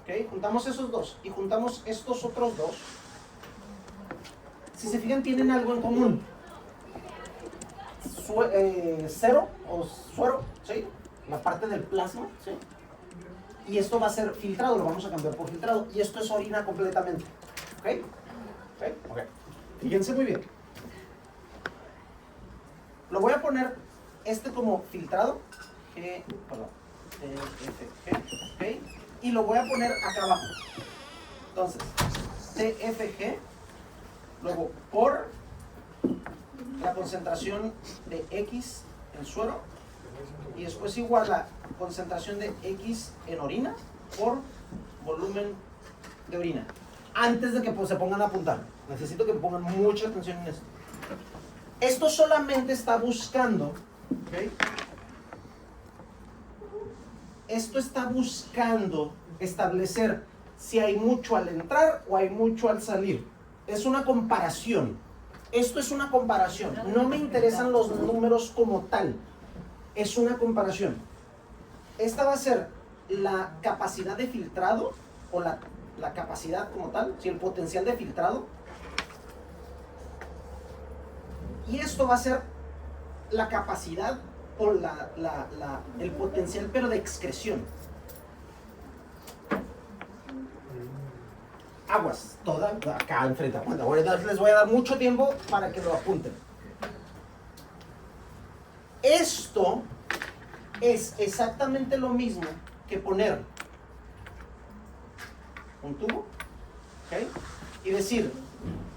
¿ok? Juntamos esos dos y juntamos estos otros dos, si se fijan, tienen algo en común. Cero o suero, ¿sí? La parte del plasma, ¿sí? Y esto va a ser filtrado, lo vamos a cambiar por filtrado. Y esto es orina completamente. ¿Ok? ¿Ok? Ok. Fíjense muy bien. Lo voy a poner este como filtrado. Perdón. ¿Ok? Y lo voy a poner acá abajo. Entonces, TFG. Luego, por la concentración de X en suero. Y después igual la concentración de X en orina por volumen de orina. Antes de que se pongan a apuntar. Necesito que pongan mucha atención en esto. Esto solamente está buscando, ¿ok? Esto está buscando establecer si hay mucho al entrar o hay mucho al salir. Es una comparación. Esto es una comparación. No me interesan los números como tal. Es una comparación. Esta va a ser la capacidad de filtrado o la capacidad como tal, ¿sí? El potencial de filtrado. Y esto va a ser la capacidad o el potencial, pero de excreción. Aguas, toda acá enfrente. Les voy a dar mucho tiempo para que lo apunten. Esto es exactamente lo mismo que poner un tubo, ¿ok? Y decir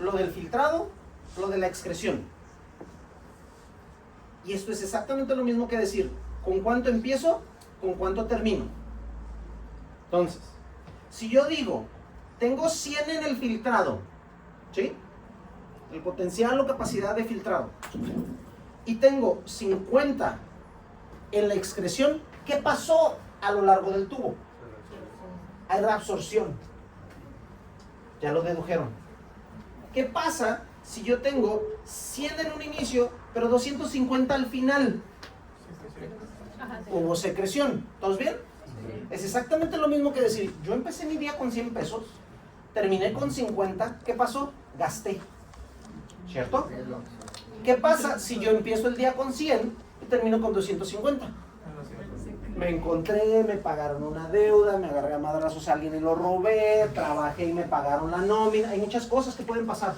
lo del filtrado, lo de la excreción. Y esto es exactamente lo mismo que decir con cuánto empiezo, con cuánto termino. Entonces, si yo digo, tengo 100 en el filtrado, ¿sí? El potencial o capacidad de filtrado. Y tengo 50 en la excreción, ¿qué pasó a lo largo del tubo? Hay reabsorción. Ya lo dedujeron. ¿Qué pasa si yo tengo 100 en un inicio, pero 250 al final? Hubo secreción. ¿Todos bien? Es exactamente lo mismo que decir, yo empecé mi día con 100 pesos, terminé con 50, ¿qué pasó? Gasté. ¿Cierto? ¿Qué pasa si yo empiezo el día con 100 y termino con 250? Me encontré, me pagaron una deuda, me agarré a madrazos a alguien y lo robé, trabajé y me pagaron la nómina. Hay muchas cosas que pueden pasar.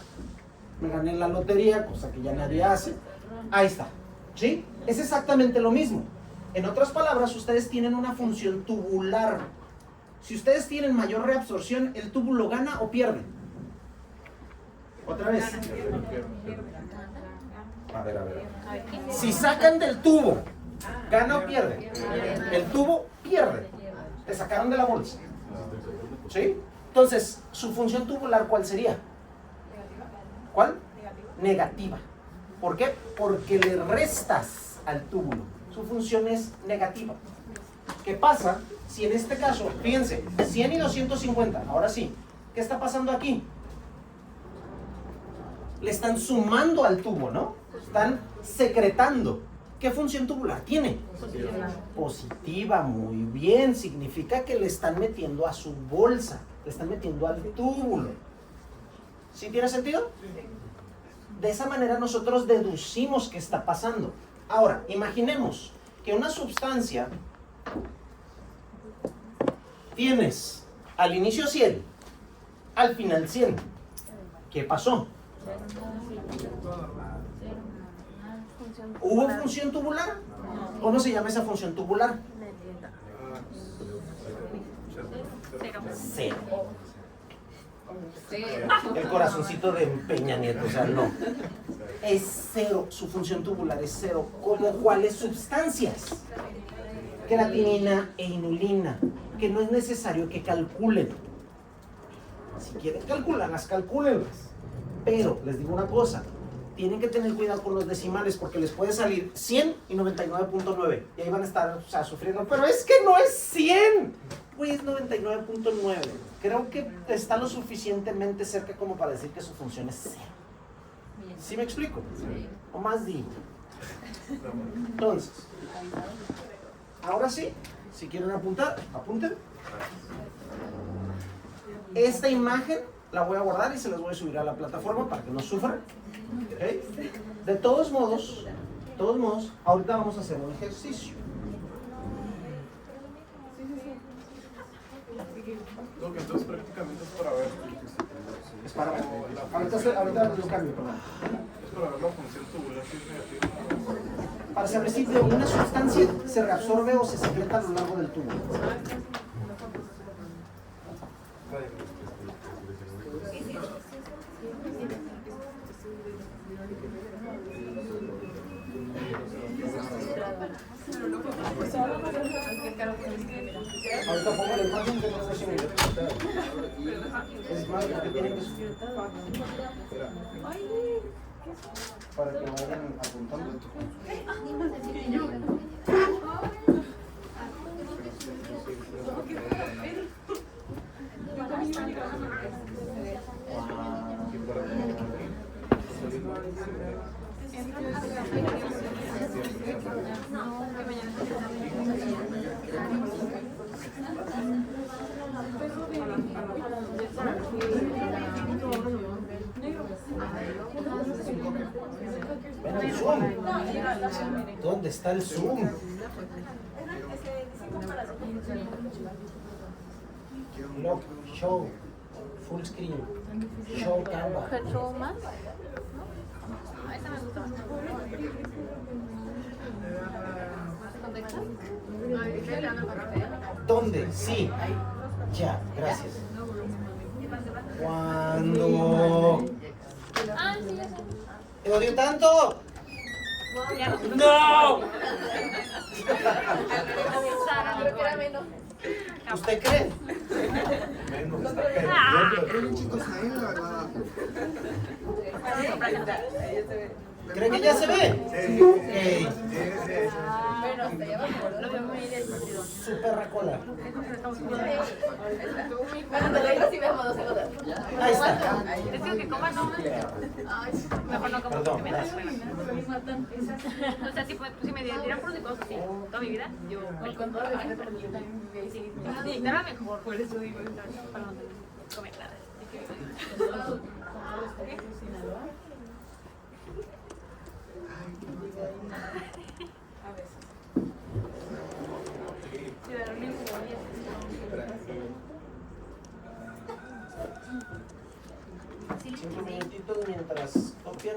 Me gané en la lotería, cosa que ya nadie hace. Ahí está. ¿Sí? Es exactamente lo mismo. En otras palabras, ustedes tienen una función tubular. Si ustedes tienen mayor reabsorción, ¿el túbulo gana o pierde? Otra vez. A ver. Si sacan del tubo, ¿gana o pierde? El tubo pierde. Te sacaron de la bolsa. ¿Sí? Entonces, su función tubular, ¿cuál sería? ¿Cuál? Negativa. ¿Por qué? Porque le restas al túbulo. Su función es negativa. ¿Qué pasa si en este caso, fíjense, 100 y 250, ahora sí, ¿qué está pasando aquí? Le están sumando al tubo, ¿no? Están secretando. ¿Qué función tubular tiene? Positiva, muy bien. Significa que le están metiendo a su bolsa, le están metiendo al túbulo. ¿Sí tiene sentido? De esa manera nosotros deducimos qué está pasando. Ahora, imaginemos que una sustancia tienes al inicio 100, al final 100. ¿Qué pasó? ¿Hubo función tubular? ¿Cómo se llama esa función tubular? Cero. El corazoncito de Peña Nieto, o sea, no. Es cero, su función tubular es cero. ¿Como cuáles sustancias? Creatinina e inulina, que no es necesario que calculen. Si quieren calcularlas, calcúlenlas. Pero les digo una cosa, tienen que tener cuidado con los decimales porque les puede salir 100 y 99.9 y ahí van a estar, o sea, sufriendo, pero es que no es 100, pues 99.9. Creo que está lo suficientemente cerca como para decir que su función es cero. ¿Sí me explico? O más digo. Entonces, ahora sí, si quieren apuntar, apunten. Esta imagen la voy a guardar y se las voy a subir a la plataforma para que no sufran. ¿Okay? De todos modos, ahorita vamos a hacer un ejercicio. Entonces prácticamente es para ver. Es para ver. Ahorita lo cambio, perdón. Es para ver la función tubular que es negativa. Para saber si una sustancia se reabsorbe o se secreta a lo largo del tubo. Ahorita pongo la imagen que no sé si me es más, porque tienen que subir para que vayan apuntando. Ven el zoom. ¿Dónde está el zoom? Lock, show, full screen, show camera. ¿Control más? Esta me gusta. ¿Contexto? ¿Dónde? Sí. Ya, gracias. ¿Cuándo? Ah, sí, ya sé. ¡Te odio tanto! ¡No! Creo que era menos. ¿Usted cree? Chicos, ahí la verdad. ¿Cree que ya se ve? Sí. Ok. Bueno, hasta allá abajo. Lo veo muy divertido. Su perra cola. Cuando lo digo, sí me dos segundos. Ahí está. Es que coma no. Mejor no como Perdón, porque me da gracias. O sea, si me dieran por cosas así toda mi vida, yo con todo el respeto, yo también me inyectara mejor, por eso digo, para no tener que comer nada. A veces. Cinco minutitos mientras copian.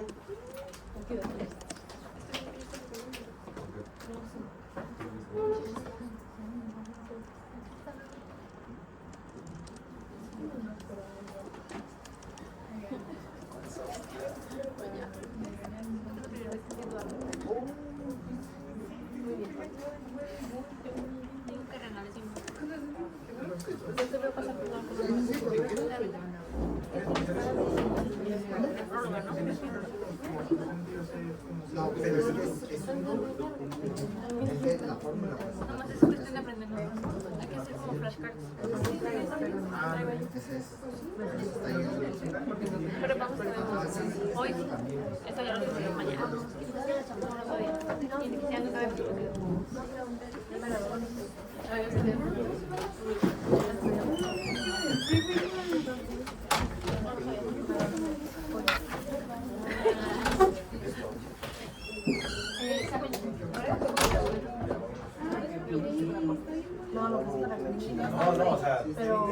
No, pero es la fórmula. Nomás es cuestión de aprender. Hay que hacer como flashcards. Ese es. Está ahí. Pero vamos a ver hoy. Esto ya lo decido mañana. No lo sabía. Ya no sabemos lo que No, o sea, pero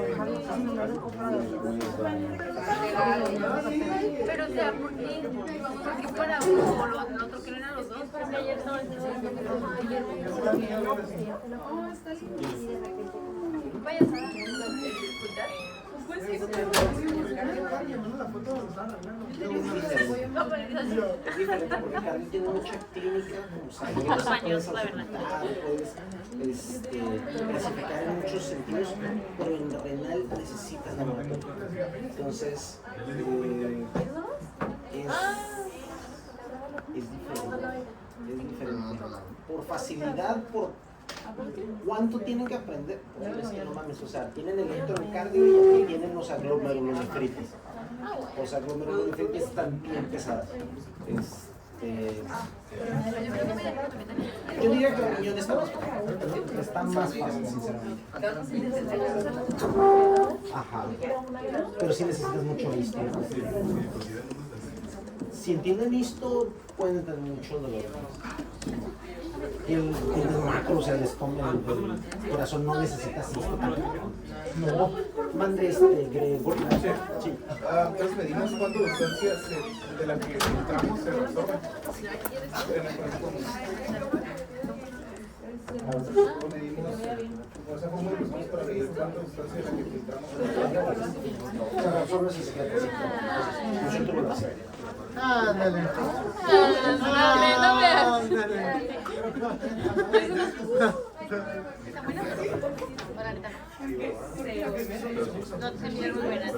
o sea, ¿por qué para uno o el otro que no eran los dos? Porque ayer no vaya a Es diferente porque Carly tiene mucha clínica, o sea, Muchos años, la verdad. puedes clasificar en muchos sentidos, pero en renal necesitas la monotonía. Entonces, es diferente. Por facilidad, por cuánto tienen que aprender, pues es que no mames, o sea, tienen electrocardio y aquí tienen los aglomerulonefritis. Los aglomerulonefritis están bien pesadas. Yo diría que el riñón está más fácil, sinceramente. Ajá. Pero sí necesitas mucho listo. Si entienden listo, pueden tener mucho dolor. El macro, o sea, el estómago, el corazón no necesita listo tampoco. No, mande Gregorio. Sí. Entonces medimos cuánto de sustancia de la que filtramos se reabsorbe. Medimos, o sea, ¿cómo lo usamos para medir cuánto de sustancia de la que filtramos Se reabsorbe si se queda así. Nosotros lo hacemos. Ándale. no veas. Ándale. ¿Está bueno? Para neta. No te enviaron muy buenas.